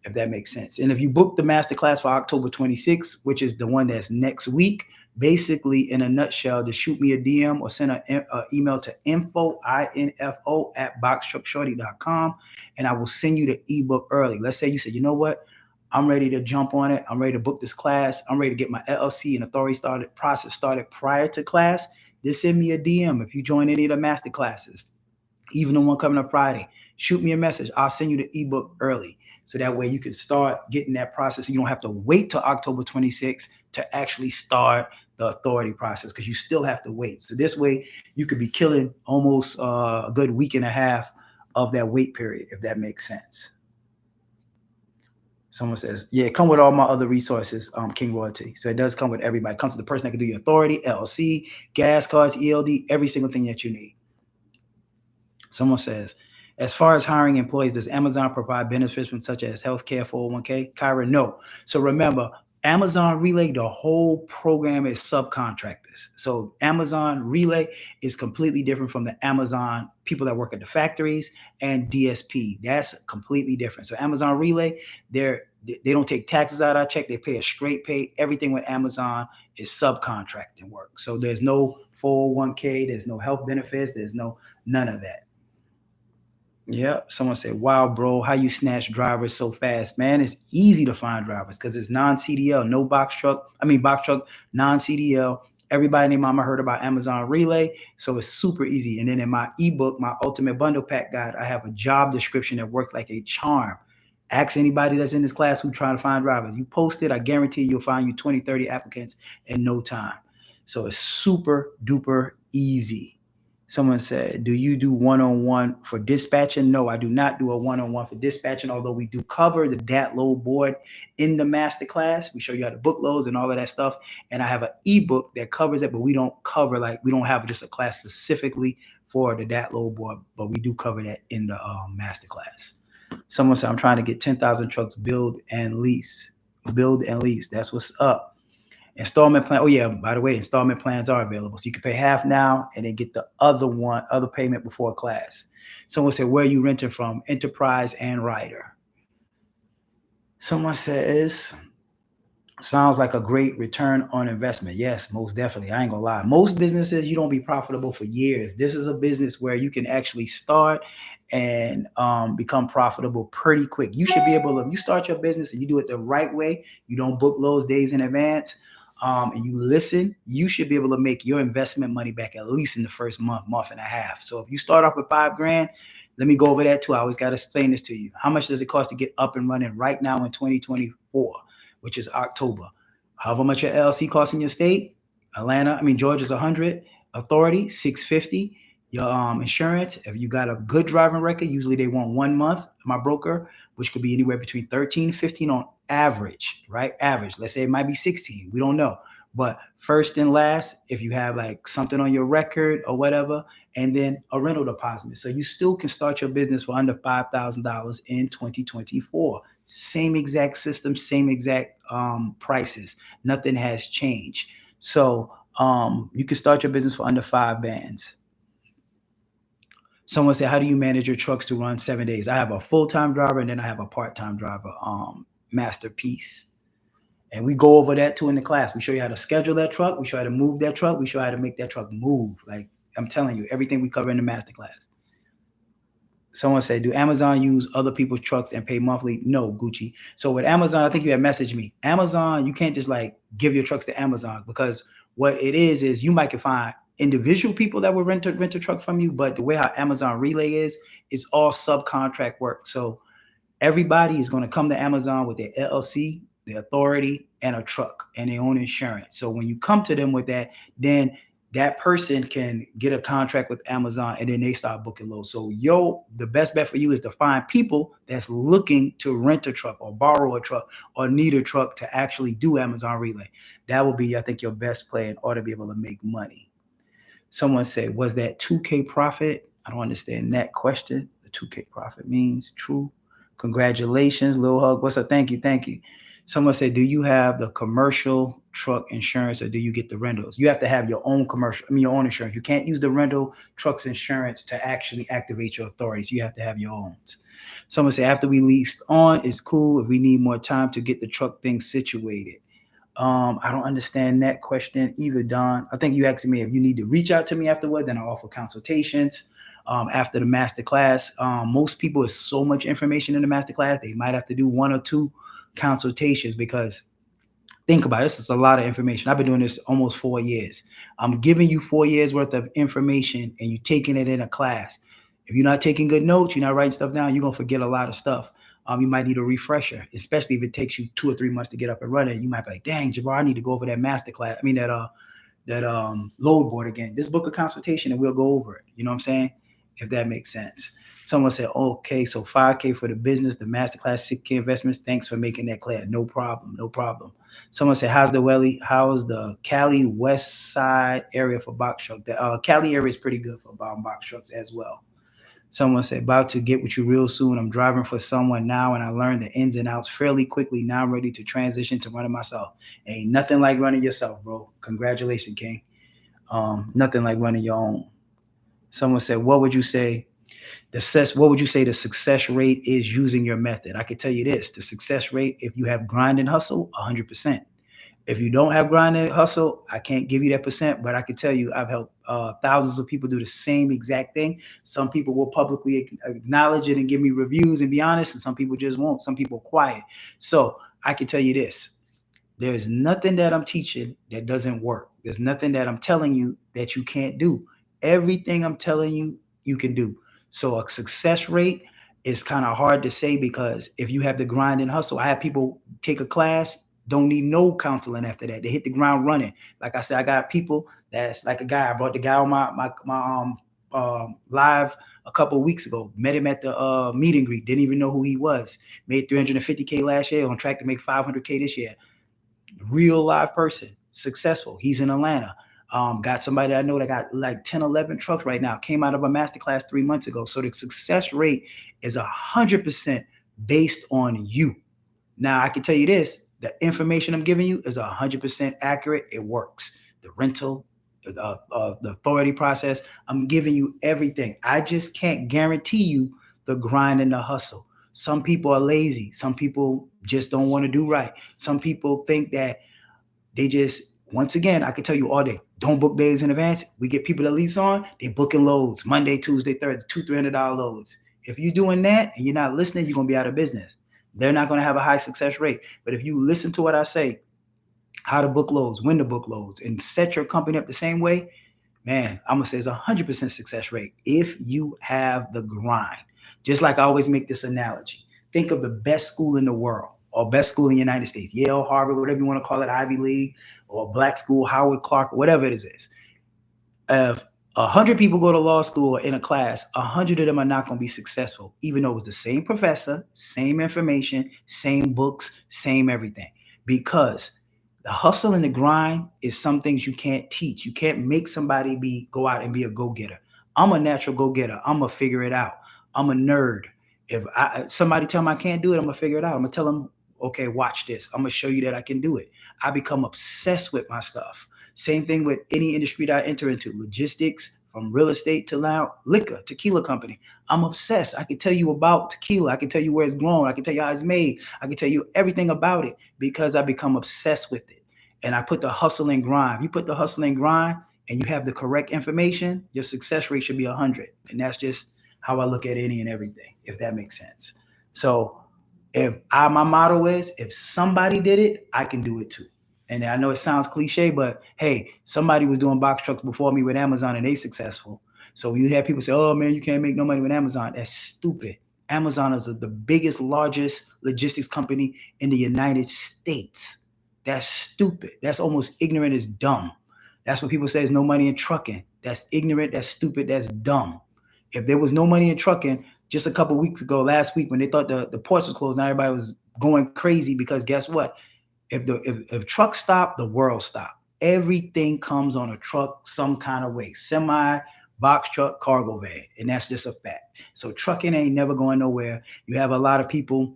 if that makes sense. And if you book the masterclass for October 26th, which is the one that's next week, basically in a nutshell, just shoot me a DM or send an email to info at boxtruckshorty.com, and I will send you the ebook early. Let's say you said, you know what, I'm ready to jump on it. I'm ready to book this class. I'm ready to get my LLC and authority process started prior to class. Just send me a DM if you join any of the master classes, even the one coming up Friday. Shoot me a message. I'll send you the ebook early. So that way you can start getting that process. You don't have to wait till October 26th to actually start the authority process, because you still have to wait. So this way you could be killing almost a good week and a half of that wait period, if that makes sense. Someone says, yeah, it come with all my other resources, King Royalty. So it does come with everybody. It comes with the person that can do your authority, LLC, gas cards, ELD, every single thing that you need. Someone says, as far as hiring employees, does Amazon provide benefits from such as healthcare, 401k? Kyra, no. So remember, Amazon Relay, the whole program is subcontractors. So Amazon Relay is completely different from the Amazon people that work at the factories and DSP. That's completely different. So Amazon Relay, they don't take taxes out of our check. They pay a straight pay. Everything with Amazon is subcontracting work. So there's no 401k, there's no health benefits, there's none of that. Yeah, someone said, wow, bro, how you snatch drivers so fast? Man, it's easy to find drivers because it's non-CDL, no box truck, non-CDL. Everybody named mama heard about Amazon Relay, so it's super easy. And then in my ebook, my Ultimate Bundle Pack Guide, I have a job description that works like a charm. Ask anybody that's in this class who's trying to find drivers. You post it, I guarantee you'll find you 20, 30 applicants in no time. So it's super duper easy. Someone said, do you do one-on-one for dispatching? No, I do not do a one-on-one for dispatching, although we do cover the DAT load board in the master class. We show you how to book loads and all of that stuff. And I have an ebook that covers it, but we don't cover, we don't have just a class specifically for the DAT load board, but we do cover that in the master class. Someone said, I'm trying to get 10,000 trucks build and lease. That's what's up. Installment plan. Oh yeah, by the way, installment plans are available. So you can pay half now and then get the other payment before class. Someone said, where are you renting from? Enterprise and Ryder. Someone says, sounds like a great return on investment. Yes, most definitely. I ain't gonna lie. Most businesses, you don't be profitable for years. This is a business where you can actually start and become profitable pretty quick. You should be able to, if you start your business and you do it the right way, you don't book loads days in advance, and you listen, you should be able to make your investment money back at least in the first month and a half. So if you start off with $5,000, let me go over that too. I always got to explain this to you. How much does it cost to get up and running right now in 2024, which is October? However much your LLC costs in your state, Georgia's 100, authority 650. Your insurance, if you got a good driving record, usually they want 1 month. My broker, which could be anywhere between 13, 15 on average, right? Average. Let's say it might be 16. We don't know. But first and last, if you have something on your record or whatever, and then a rental deposit. So you still can start your business for under $5,000 in 2024. Same exact system, same exact prices. Nothing has changed. So you can start your business for under 5 bands. Someone said, how do you manage your trucks to run 7 days? I have a full-time driver and then I have a part-time driver, Masterpiece. And we go over that too in the class. We show you how to schedule that truck. We show you how to move that truck. We show you how to make that truck move. I'm telling you, everything we cover in the master class. Someone said, do Amazon use other people's trucks and pay monthly? No, Gucci. So with Amazon, I think you had messaged me. Amazon, you can't just give your trucks to Amazon, because what it is you might can find individual people that will rent a truck from you, but the way how Amazon Relay is, it's all subcontract work. So everybody is going to come to Amazon with their LLC, their authority, and a truck and their own insurance. So when you come to them with that, then that person can get a contract with Amazon and then they start booking loads. So the best bet for you is to find people that's looking to rent a truck or borrow a truck or need a truck to actually do Amazon Relay. That will be, I think, your best play in order to be able to make money. Someone said, was that 2K profit? I don't understand that question. The 2K profit means true Congratulations, Lil Hug. What's up? Thank you, thank you. Someone said, "Do you have the commercial truck insurance or do you get the rentals?" You have to have your own commercial, I mean, your own insurance. You can't use the rental trucks insurance to actually activate your authorities. You have to have your own. Someone said, "After we leased on, it's cool if we need more time to get the truck thing situated." I don't understand that question either, Don. I think you asking me if you need to reach out to me afterwards, then I offer consultations. After the master class, most people is so much information in the master class, they might have to do one or two consultations because think about it, this is a lot of information. I've been doing this almost 4 years. I'm giving you 4 years worth of information and you taking it in a class. If you're not taking good notes, you're not writing stuff down, you're gonna forget a lot of stuff. You might need a refresher, especially if it takes you 2 or 3 months to get up and running. You might be like, dang, Jabbar, I need to go over that master class. I mean that load board again. This book of consultation and we'll go over it. You know what I'm saying? If that makes sense. Someone said, okay, so 5K for the business, the masterclass, 6K investments. Thanks for making that clear. No problem, no problem. Someone said, how's the Cali West Side area for box truck? The Cali area is pretty good for box trucks as well. Someone said, about to get with you real soon. I'm driving for someone now and I learned the ins and outs fairly quickly. Now I'm ready to transition to running myself. Ain't nothing like running yourself, bro. Congratulations, King. Nothing like running your own. Someone said, what would you say the success rate is using your method? I could tell you this, the success rate, if you have grind and hustle, 100%. If you don't have grind and hustle, I can't give you that percent, but I can tell you I've helped thousands of people do the same exact thing. Some people will publicly acknowledge it and give me reviews and be honest, and some people just won't. Some people are quiet. So I can tell you this, there's nothing that I'm teaching that doesn't work. There's nothing that I'm telling you that you can't do. Everything I'm telling you, you can do. So a success rate is kind of hard to say because if you have the grind and hustle, I have people take a class, don't need no counseling after that. They hit the ground running. Like I said, I got people that's like a guy. I brought the guy on my live a couple of weeks ago. Met him at the meet and greet. Didn't even know who he was. Made 350K last year. On track to make 500K this year. Real live person, successful. He's in Atlanta. Got somebody that I know that got like 10, 11 trucks right now. Came out of a masterclass 3 months ago. So the success rate is 100% based on you. Now I can tell you this: the information I'm giving you is 100% accurate. It works. The rental, the authority process. I'm giving you everything. I just can't guarantee you the grind and the hustle. Some people are lazy. Some people just don't want to do right. Some people think that they just, once again, I can tell you all day, don't book days in advance. We get people that lease on, they booking loads, Monday, Tuesday, Thursday, $200-$300 loads. If you're doing that and you're not listening, you're going to be out of business. They're not going to have a high success rate. But if you listen to what I say, how to book loads, when to book loads, and set your company up the same way, man, I'm going to say it's 100% success rate if you have the grind. Just like I always make this analogy. Think of the best school in the world or best school in the United States, Yale, Harvard, whatever you want to call it, Ivy League, or black school, Howard, Clark, whatever it is. If 100 people go to law school in a class, 100 of them are not going to be successful, even though it's the same professor, same information, same books, same everything. Because the hustle and the grind is some things you can't teach. You can't make somebody go out and be a go-getter. I'm a natural go-getter. I'm going to figure it out. I'm a nerd. If somebody tell me I can't do it, I'm going to figure it out. I'm going to tell them, okay, watch this. I'm going to show you that I can do it. I become obsessed with my stuff. Same thing with any industry that I enter into, logistics, from real estate to now liquor, tequila company. I'm obsessed. I can tell you about tequila. I can tell you where it's grown. I can tell you how it's made. I can tell you everything about it because I become obsessed with it. And I put the hustle and grind. You put the hustle and grind and you have the correct information, your success rate should be 100. And that's just how I look at any and everything, if that makes sense. So my motto is, if somebody did it, I can do it too. And I know it sounds cliche, but hey, somebody was doing box trucks before me with Amazon and they successful. So you have people say, oh man, you can't make no money with Amazon. That's stupid. Amazon is the biggest, largest logistics company in the United States. That's stupid. That's almost ignorant as dumb. That's what people say is no money in trucking. That's ignorant. That's stupid. That's dumb. If there was no money in trucking, just a couple weeks ago, last week, when they thought the ports was closed, now everybody was going crazy because guess what? If trucks stop, the world stop. Everything comes on a truck some kind of way. Semi, box truck, cargo van, and that's just a fact. So trucking ain't never going nowhere. You have a lot of people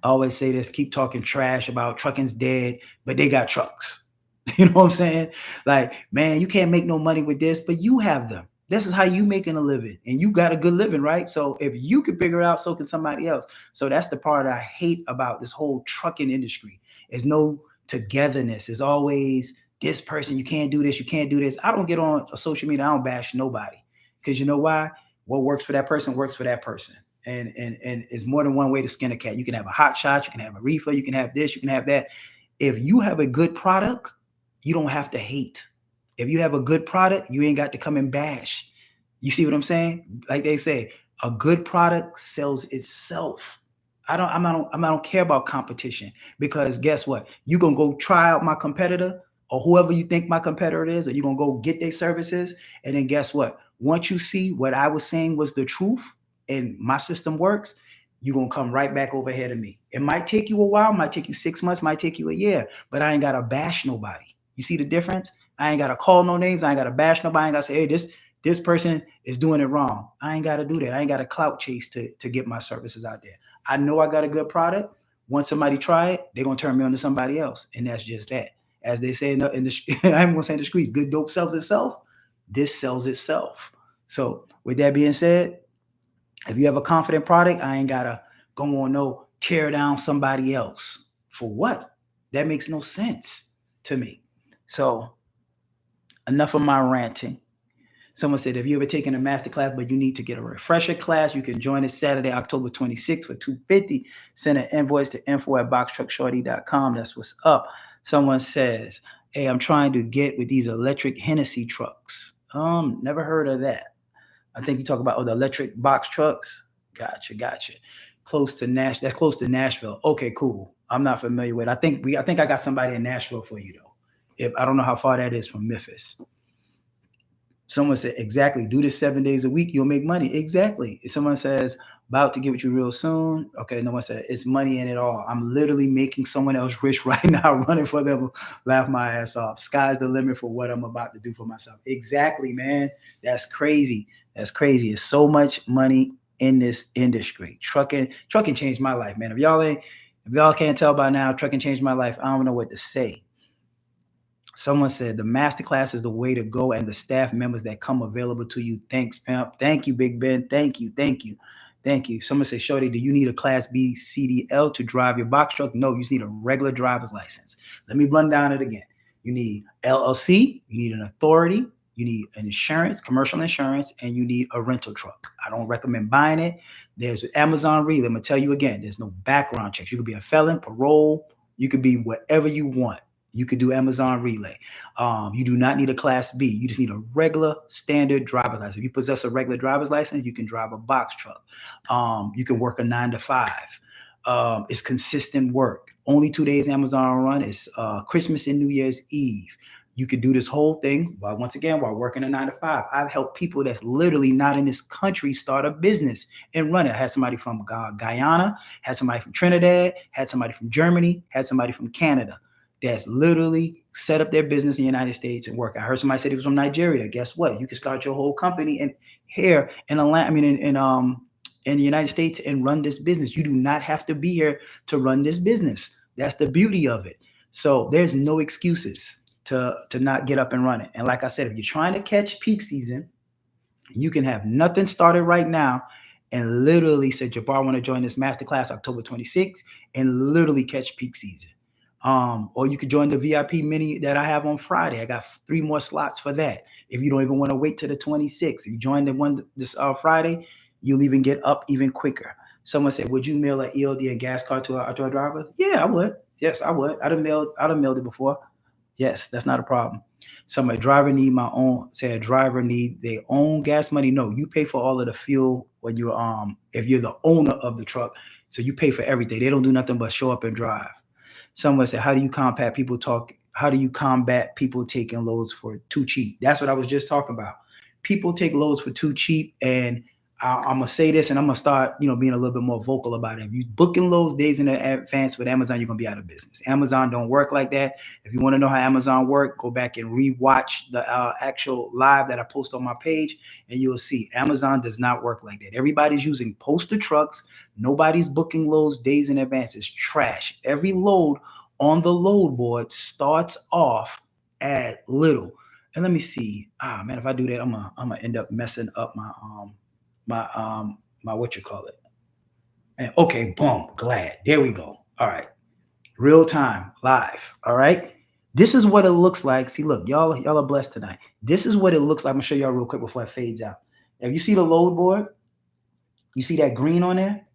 always say this, keep talking trash about trucking's dead, but they got trucks. You know what I'm saying? Like, man, you can't make no money with this, but you have them. This is how you making a living, and you got a good living, right? So if you can figure it out, so can somebody else. So that's the part I hate about this whole trucking industry. Is no togetherness. It's always this person. You can't do this. You can't do this. I don't get on social media. I don't bash nobody because you know why? What works for that person works for that person. And it's more than one way to skin a cat. You can have a hot shot. You can have a reefer. You can have this. You can have that. If you have a good product, you don't have to hate. If you have a good product, you ain't got to come and bash. You see what I'm saying? Like they say, a good product sells itself. I don't care about competition because guess what? You gonna go try out my competitor or whoever you think my competitor is, or you gonna go get their services, and then guess what? Once you see what I was saying was the truth and my system works, you're gonna come right back over here to me. It might take you a while, might take you 6 months, might take you a year, but I ain't gotta bash nobody. You see the difference? I ain't gotta call no names. I ain't gotta bash nobody. I ain't gotta say, hey, this person is doing it wrong. I ain't gotta do that. I ain't gotta clout chase to get my services out there. I know I got a good product. Once somebody try it, they're gonna turn me on to somebody else, and that's just that. As they say in the I'm gonna say in the streets, good dope sells itself. This sells itself. So with that being said, if you have a confident product, I ain't gotta go on no tear down somebody else. For what? That makes no sense to me. So enough of my ranting. Someone said, have you ever taken a master class, but you need to get a refresher class? You can join us Saturday, October 26th for $250. Send an invoice to info@boxtruckshorty.com. That's what's up. Someone says, hey, I'm trying to get with these electric Hennessy trucks. Never heard of that. I think you talk about the electric box trucks. Gotcha. Close to That's close to Nashville. Okay, cool. I'm not familiar with it. I think I got somebody in Nashville for you though. If I don't know how far that is from Memphis. Someone said, exactly, do this 7 days a week, you'll make money. Exactly. If someone says, about to get with you real soon, okay, no one said, it's money in it all. I'm literally making someone else rich right now, running for them, laugh my ass off. Sky's the limit for what I'm about to do for myself. Exactly, man. That's crazy. That's crazy. It's so much money in this industry. Trucking changed my life, man. If y'all can't tell by now, trucking changed my life. I don't know what to say. Someone said the masterclass is the way to go, and the staff members that come available to you. Thanks, pimp. Thank you, Big Ben. Thank you. Someone said, Shorty, do you need a Class B CDL to drive your box truck? No, you just need a regular driver's license. Let me run down it again. You need LLC, you need an authority, you need an insurance, commercial insurance, and you need a rental truck. I don't recommend buying it. There's Amazon Relay. I'm gonna tell you again, there's no background checks. You could be a felon, parole, you could be whatever you want. You could do Amazon Relay. You do not need a Class B. You just need a regular standard driver's license. If you possess a regular driver's license, you can drive a box truck. You can work a 9 to 5. It's consistent work. Only 2 days Amazon run is Christmas and New Year's Eve. You could do this whole thing while working a 9 to 5. I've helped people that's literally not in this country start a business and run it. I had somebody from Guyana, had somebody from Trinidad, had somebody from Germany, had somebody from Canada that's literally set up their business in the United States and work. I heard somebody said he was from Nigeria. Guess what? You can start your whole company in here in the United States and run this business. You do not have to be here to run this business. That's the beauty of it. So there's no excuses to not get up and run it. And like I said, if you're trying to catch peak season, you can have nothing started right now and literally say, Jabbar, I want to join this masterclass October 26th and literally catch peak season. Or you could join the VIP mini that I have on Friday. I got 3 more slots for that. If you don't even want to wait till the 26th, if you join the one this Friday, you'll even get up even quicker. Someone said, would you mail an ELD and gas card to a driver? Yeah, I would. Yes, I would. I'd have mailed it before. Yes, that's not a problem. Somebody driver need their own gas money. No, you pay for all of the fuel when you if you're the owner of the truck. So you pay for everything. They don't do nothing but show up and drive. Someone said, how do you combat people taking loads for too cheap? That's what I was just talking about. People take loads for too cheap, and I'm gonna say this, and I'm gonna start, being a little bit more vocal about it. If you booking loads days in advance with Amazon, you're gonna be out of business. Amazon don't work like that. If you want to know how Amazon work, go back and rewatch the actual live that I post on my page, and you'll see Amazon does not work like that. Everybody's using poster trucks. Nobody's booking loads days in advance. It's trash. Every load on the load board starts off at little. And let me see. Man, if I do that, I'm gonna end up messing up my what you call it. And okay, boom, glad. There we go. All right. Real time, live. All right. This is what it looks like. See, look, y'all are blessed tonight. This is what it looks like. I'm gonna show y'all real quick before it fades out. If you see the load board, you see that green on there?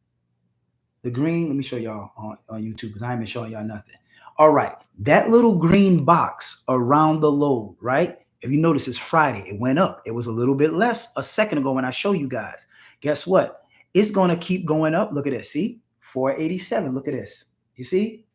The green, let me show y'all on YouTube because I ain't been showing y'all nothing. All right. That little green box around the load, right? If you notice, it's Friday. It went up. It was a little bit less a second ago when I show you guys. Guess what? It's going to keep going up. Look at this. See? 487. Look at this. You see?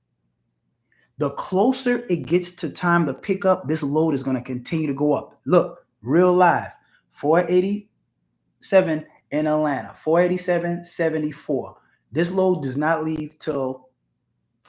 The closer it gets to time to pick up, this load is going to continue to go up. Look, real live. 487 in Atlanta. 487.74. This load does not leave till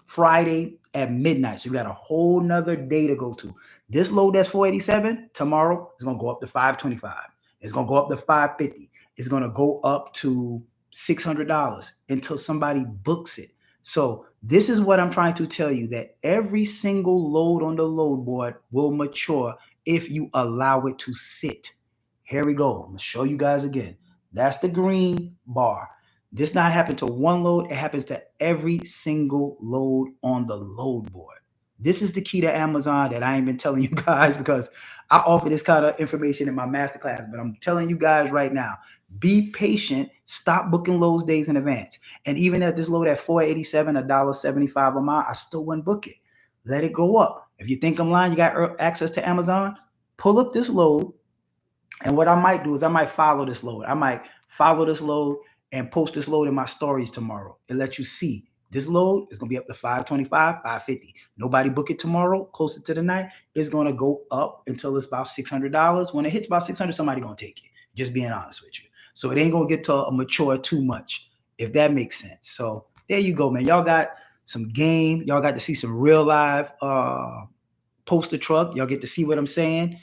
Friday at midnight. So you got a whole nother day to go to. This load that's 487 tomorrow is going to go up to 525. It's going to go up to 550. It's going to go up to $600 until somebody books it. So this is what I'm trying to tell you, that every single load on the load board will mature if you allow it to sit. Here we go. I'm going to show you guys again. That's the green bar. This not happen to one load. It happens to every single load on the load board. This is the key to Amazon that I ain't been telling you guys because I offer this kind of information in my masterclass, but I'm telling you guys right now, be patient. Stop booking loads days in advance. And even at this load at 487, $1.75 a mile, I still wouldn't book it. Let it go up. If you think I'm lying, you got access to Amazon, pull up this load. And what I might do is I might follow this load. I might follow this load and post this load in my stories tomorrow and let you see this load is going to be up to 525, 550. Nobody book it tomorrow, closer to the night. It's going to go up until it's about $600. When it hits about 600, somebody going to take it. Just being honest with you. So it ain't going to get to mature too much, if that makes sense. So there you go, man. Y'all got some game. Y'all got to see some real live poster truck. Y'all get to see what I'm saying.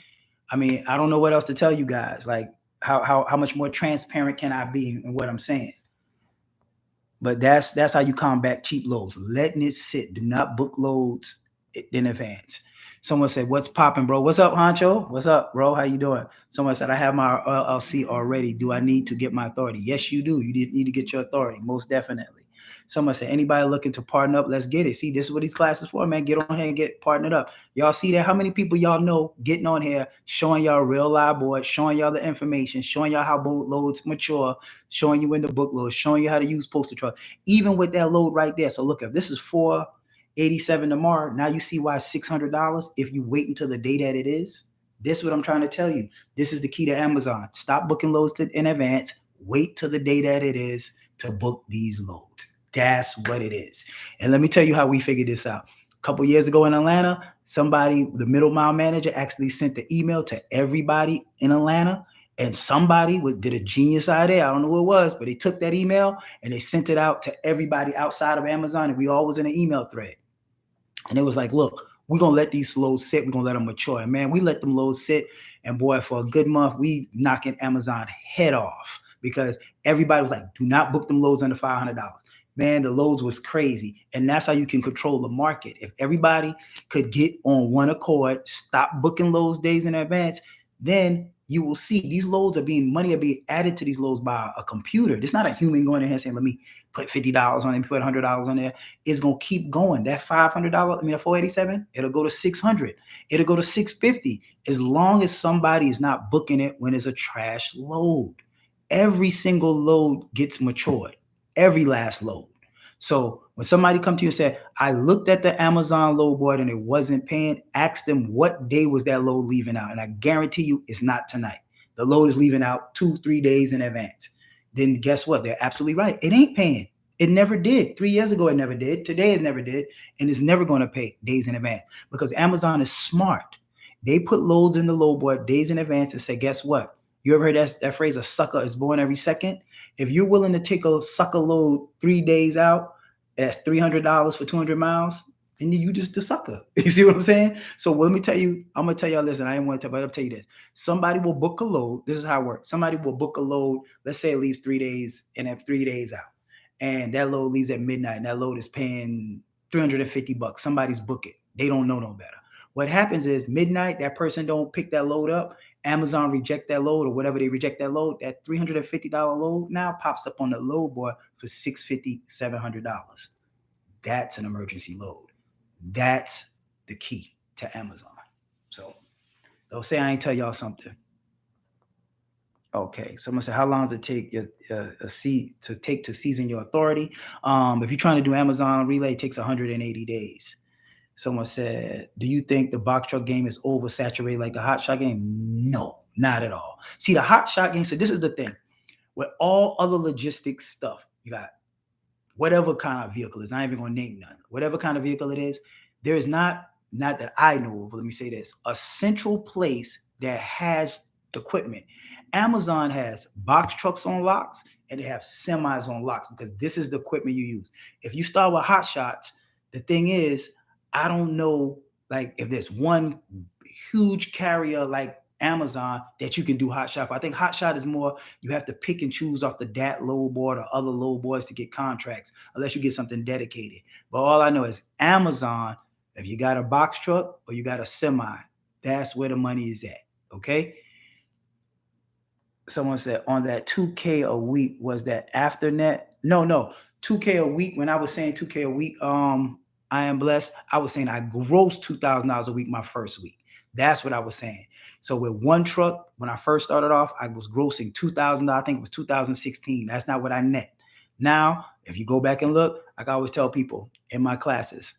I mean, I don't know what else to tell you guys. Like, how much more transparent can I be in what I'm saying? But that's how you combat cheap loads. Letting it sit. Do not book loads in advance. Someone said, "What's popping, bro? What's up, Honcho? What's up, bro? How you doing?" Someone said, "I have my LLC already. Do I need to get my authority?" Yes, you do. You need to get your authority, most definitely. Someone said, "Anybody looking to partner up? Let's get it." See, this is what these classes for, man. Get on here and get partnered up. Y'all see that? How many people y'all know getting on here, showing y'all real live boards, showing y'all the information, showing y'all how boat loads mature, showing you when to book loads, showing you how to use poster truck, even with that load right there. So look, if this is 487 tomorrow, now you see why it's $600 if you wait until the day that it is. This is what I'm trying to tell you. This is the key to Amazon. Stop booking loads in advance. Wait till the day that it is to book these loads. That's what it is. And let me tell you how we figured this out. A couple years ago in Atlanta, somebody, the middle mile manager, actually sent the email to everybody in Atlanta. And somebody did a genius idea. I don't know who it was, but they took that email and they sent it out to everybody outside of Amazon. And we all was in an email thread. And it was like, look, we're going to let these loads sit. We're going to let them mature. And man, we let them loads sit. And boy, for a good month, we knocking Amazon head off because everybody was like, do not book them loads under $500. Man, the loads was crazy. And that's how you can control the market. If everybody could get on one accord, stop booking loads days in advance, then you will see these loads money are being added to these loads by a computer. It's not a human going in here saying, let me put $50 on it, put $100 on there. It's going to keep going. That $500, a 487, it'll go to 600. It'll go to 650 as long as somebody is not booking it when it's a trash load. Every single load gets matured. Every last load. So when somebody come to you and say, I looked at the Amazon load board and it wasn't paying, ask them what day was that load leaving out. And I guarantee you it's not tonight. The load is leaving out 2-3 days in advance. Then guess what? They're absolutely right. It ain't paying. It never did. 3 years ago, it never did. Today, it never did. And it's never going to pay days in advance because Amazon is smart. They put loads in the load board days in advance and say, guess what? You ever heard that phrase, a sucker is born every second? If you're willing to take a sucker load 3 days out, that's $300 for 200 miles, and you just the sucker. You see what I'm saying? So let me tell you, I'm gonna tell y'all this, and I didn't want to tell, but I'll tell you this. Somebody will book a load. This is how it works. Somebody will book a load. Let's say it leaves 3 days and then 3 days out, and that load leaves at midnight, and that load is paying $350. Somebody's book it. They don't know no better. What happens is midnight, that person don't pick that load up. Amazon reject that load or whatever they reject that load. That $350 load now pops up on the load board for $650, $700. That's an emergency load. That's the key to Amazon. So they'll say I ain't tell y'all something. Okay, someone said, how long does it take to season your authority? If you're trying to do Amazon relay, it takes 180 days. Someone said, do you think the box truck game is oversaturated like the hot shot game? No, not at all. See, the hot shot game, so this is the thing. With all other logistics stuff, you got whatever kind of vehicle it is, I'm not even going to name none. Whatever kind of vehicle it is, there is not that I know of, but let me say this, a central place that has equipment. Amazon has box trucks on locks and they have semis on locks because this is the equipment you use. If you start with hot shots, the thing is, I don't know, like if there's one huge carrier like Amazon that you can do hot shot. I think hot shot is more you have to pick and choose off the DAT low board or other low boards to get contracts unless you get something dedicated. But all I know is Amazon, if you got a box truck or you got a semi, that's where the money is at. Okay. Someone said on that 2K a week, was that after net? No, 2K a week. When I was saying 2K a week, I am blessed. I was saying I grossed $2,000 a week my first week. That's what I was saying. So with one truck, when I first started off, I was grossing $2,000. I think it was 2016. That's not what I net. Now, if you go back and look, like I always tell people in my classes,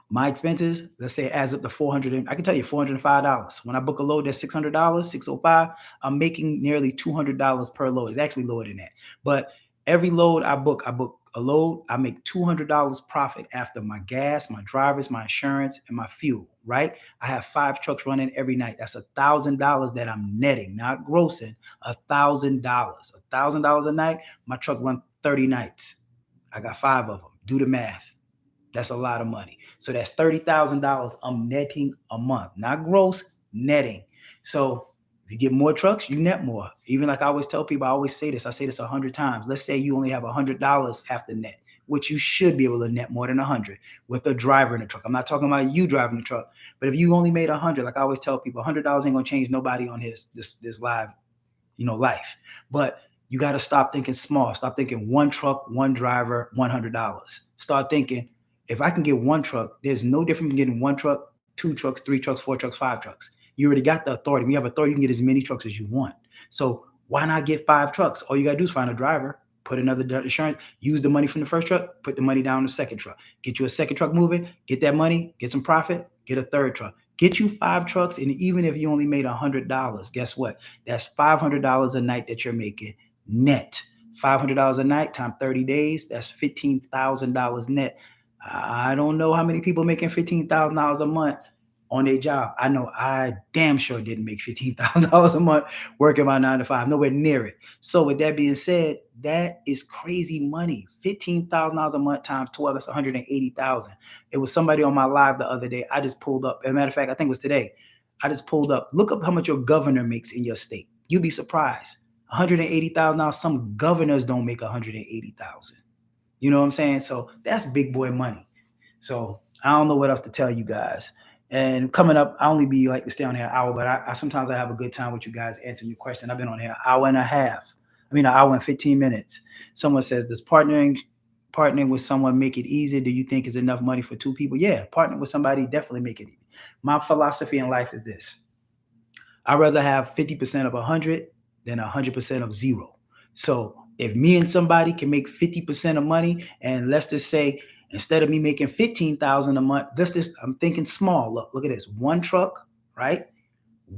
my expenses, let's say adds up to $400. I can tell you $405. When I book a load that's $600, 605, I'm making nearly $200 per load. It's actually lower than that. But every load I book a load, I make $200 profit after my gas, my drivers, my insurance, and my fuel, right? I have 5 trucks running every night. That's $1,000 that I'm netting, not grossing, $1,000. $1,000 a night, my truck run 30 nights. I got 5 of them. Do the math. That's a lot of money. So that's $30,000 I'm netting a month, not gross, netting. So if you get more trucks, you net more. Even like I always tell people, I always say this, I say this 100 times. Let's say you only have $100 after net, which you should be able to net more than 100 with a driver in the truck. I'm not talking about you driving the truck, but if you only made 100, like I always tell people, $100 ain't gonna change nobody on this live, life. But you got to stop thinking small. Stop thinking one truck, one driver, $100. Start thinking, if I can get one truck, there's no difference in getting one truck, 2 trucks, 3 trucks, 4 trucks, 5 trucks. You already got the authority. When you have authority, you can get as many trucks as you want. So why not get 5 trucks? All you got to do is find a driver, put another insurance, use the money from the first truck, put the money down on the second truck. Get you a second truck moving, get that money, get some profit, get a third truck. Get you 5 trucks, and even if you only made $100, guess what? That's $500 a night that you're making net. $500 a night times 30 days, that's $15,000 net. I don't know how many people making $15,000 a month on their job. I know I damn sure didn't make $15,000 a month working my 9 to 5, nowhere near it. So with that being said, that is crazy money. $15,000 a month times 12, that's $180,000. It was somebody on my live the other day. I just pulled up. As a matter of fact, I think it was today. I just pulled up. Look up how much your governor makes in your state. You'd be surprised. $180,000. Some governors don't make $180,000. You know what I'm saying? So that's big boy money. So I don't know what else to tell you guys. And coming up, I only be like to stay on here an hour, but I sometimes I have a good time with you guys answering your question. I've been on here an hour and a half. An hour and 15 minutes. Someone says, does partnering with someone make it easy? Do you think is enough money for 2 people? Yeah, partnering with somebody definitely make it easy. My philosophy in life is this. I'd rather have 50% of 100 than 100% of 0. So if me and somebody can make 50% of money, and let's just say instead of me making $15,000 a month, I'm thinking small. Look at this. 1 truck, right?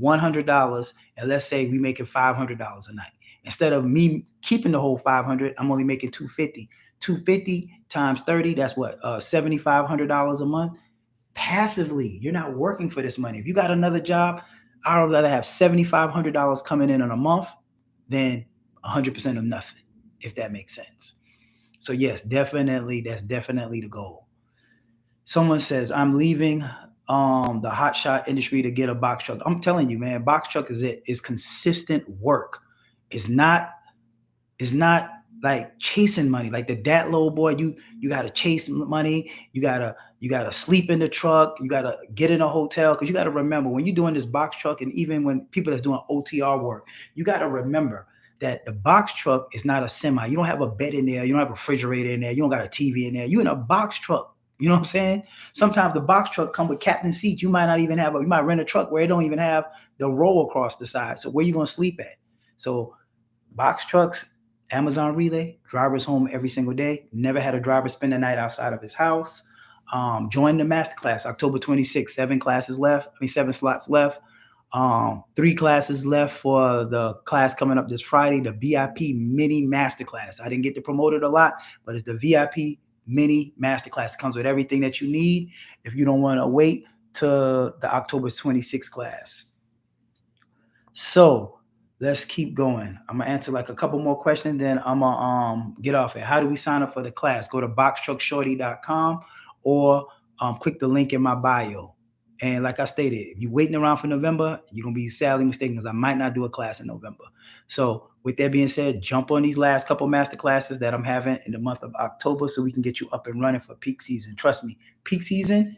$100, and let's say we making $500 a night. Instead of me keeping the whole 500, I'm only making $250. 250 times 30, that's what? $7,500 a month. Passively, you're not working for this money. If you got another job, I would rather have $7,500 coming in a month than 100% of nothing, if that makes sense. So yes, definitely, that's definitely the goal. Someone says, I'm leaving the hot shot industry to get a box truck. I'm telling you, man, box truck is it. It's consistent work. It's not it's not like chasing money. Like the dat low boy, you gotta chase money. You gotta sleep in the truck. You gotta get in a hotel because you gotta remember when you're doing this box truck, and even when people that's doing OTR work, you gotta remember that the box truck is not a semi. You don't have a bed in there. You don't have a refrigerator in there. You don't got a TV in there. You in a box truck. You know what I'm saying? Sometimes the box truck come with captain seats. You might not even have you might rent a truck where it don't even have the row across the side. So where you gonna sleep at? So box trucks, Amazon Relay, drivers home every single day. Never had a driver spend the night outside of his house. Join the masterclass October 26th. 7 classes left. I mean, 7 slots left. 3 classes left for the class coming up this Friday, the VIP mini masterclass. I didn't get to promote it a lot, but it's the VIP mini masterclass. It comes with everything that you need if you don't want to wait to the October 26th class. So let's keep going. I'm gonna answer like a couple more questions, then I'm gonna get off it. How do we sign up for the class? Go to boxtruckshorty.com or click the link in my bio. And like I stated, if you're waiting around for November, you're gonna be sadly mistaken because I might not do a class in November. So with that being said, jump on these last couple master classes that I'm having in the month of October so we can get you up and running for peak season. Trust me, peak season,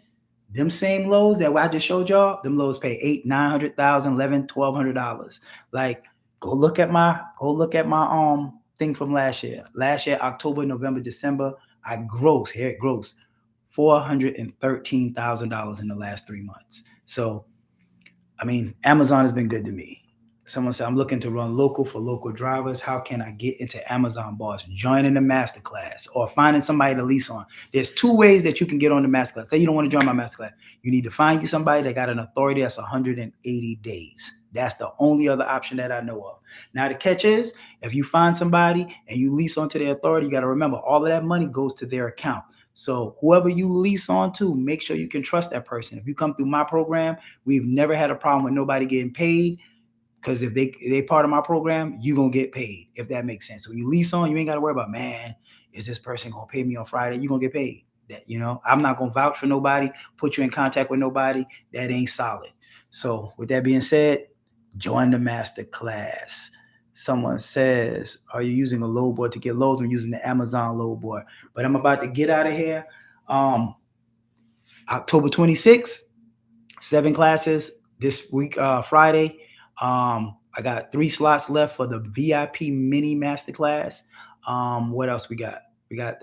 them same lows that I just showed y'all, them lows pay $800,000, $900,000, $1,100, $1,200. Like, go look at my thing from last year. Last year, October, November, December, I gross $413,000 in the last 3 months. So I mean, Amazon has been good to me. Someone said, I'm looking to run local for local drivers. How can I get into Amazon Boss? Joining the masterclass or finding somebody to lease on. There's 2 ways that you can get on the masterclass. Say you don't want to join my masterclass. You need to find you somebody that got an authority that's 180 days. That's the only other option that I know of. Now, the catch is if you find somebody and you lease onto their authority, you got to remember all of that money goes to their account. So whoever you lease on to, make sure you can trust that person. If you come through my program, we've never had a problem with nobody getting paid because if they part of my program, you gonna get paid, if that makes sense. So when you lease on, you ain't gotta worry about, man, is this person gonna pay me on Friday? You gonna get paid. That I'm not gonna vouch for nobody, put you in contact with nobody that ain't solid. So with that being said, join the master class. Someone says, are you using a load board to get loads? I'm using the Amazon load board. But I'm about to get out of here. October 26th, 7 classes this week, Friday. I got 3 slots left for the VIP mini masterclass. What else we got? We got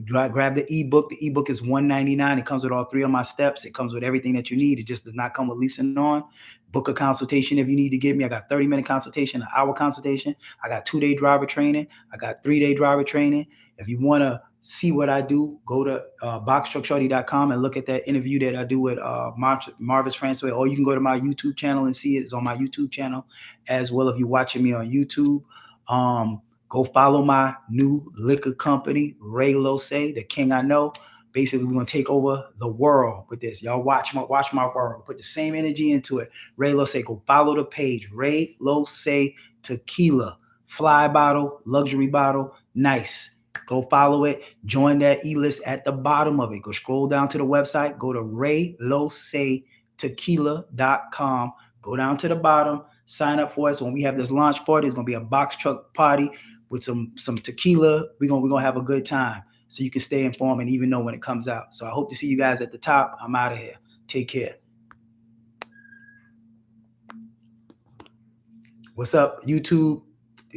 grab the ebook. The ebook is $199. It comes with all 3 of my steps. It comes with everything that you need. It just does not come with leasing on. Book a consultation if you need to get me. I got 30-minute consultation, an hour consultation. I got 2-day driver training. I got 3-day driver training. If you want to see what I do, go to boxtruckshorty.com and look at that interview that I do with Marvis Francois. Or you can go to my YouTube channel and see it. It's on my YouTube channel as well. If you're watching me on YouTube, go follow my new liquor company, Ray Lose, the king I know. Basically, we're gonna take over the world with this. Y'all watch my world. Put the same energy into it. Ray Lose, go follow the page. Ray Lose Tequila, fly bottle, luxury bottle, nice. Go follow it. Join that e-list at the bottom of it. Go scroll down to the website. Go to raylosetequila.com. Go down to the bottom. Sign up for us. When we have this launch party, it's gonna be a box truck party with some tequila. We're gonna have a good time. So you can stay informed and even know when it comes out. So I hope to see you guys at the top. I'm out of here. Take care. What's up, YouTube?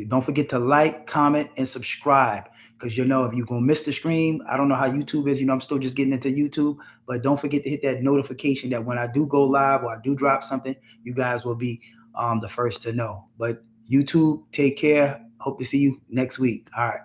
Don't forget to like, comment, and subscribe. Because if you're going to miss the stream, I don't know how YouTube is. I'm still just getting into YouTube. But don't forget to hit that notification that when I do go live or I do drop something, you guys will be the first to know. But YouTube, take care. Hope to see you next week. All right.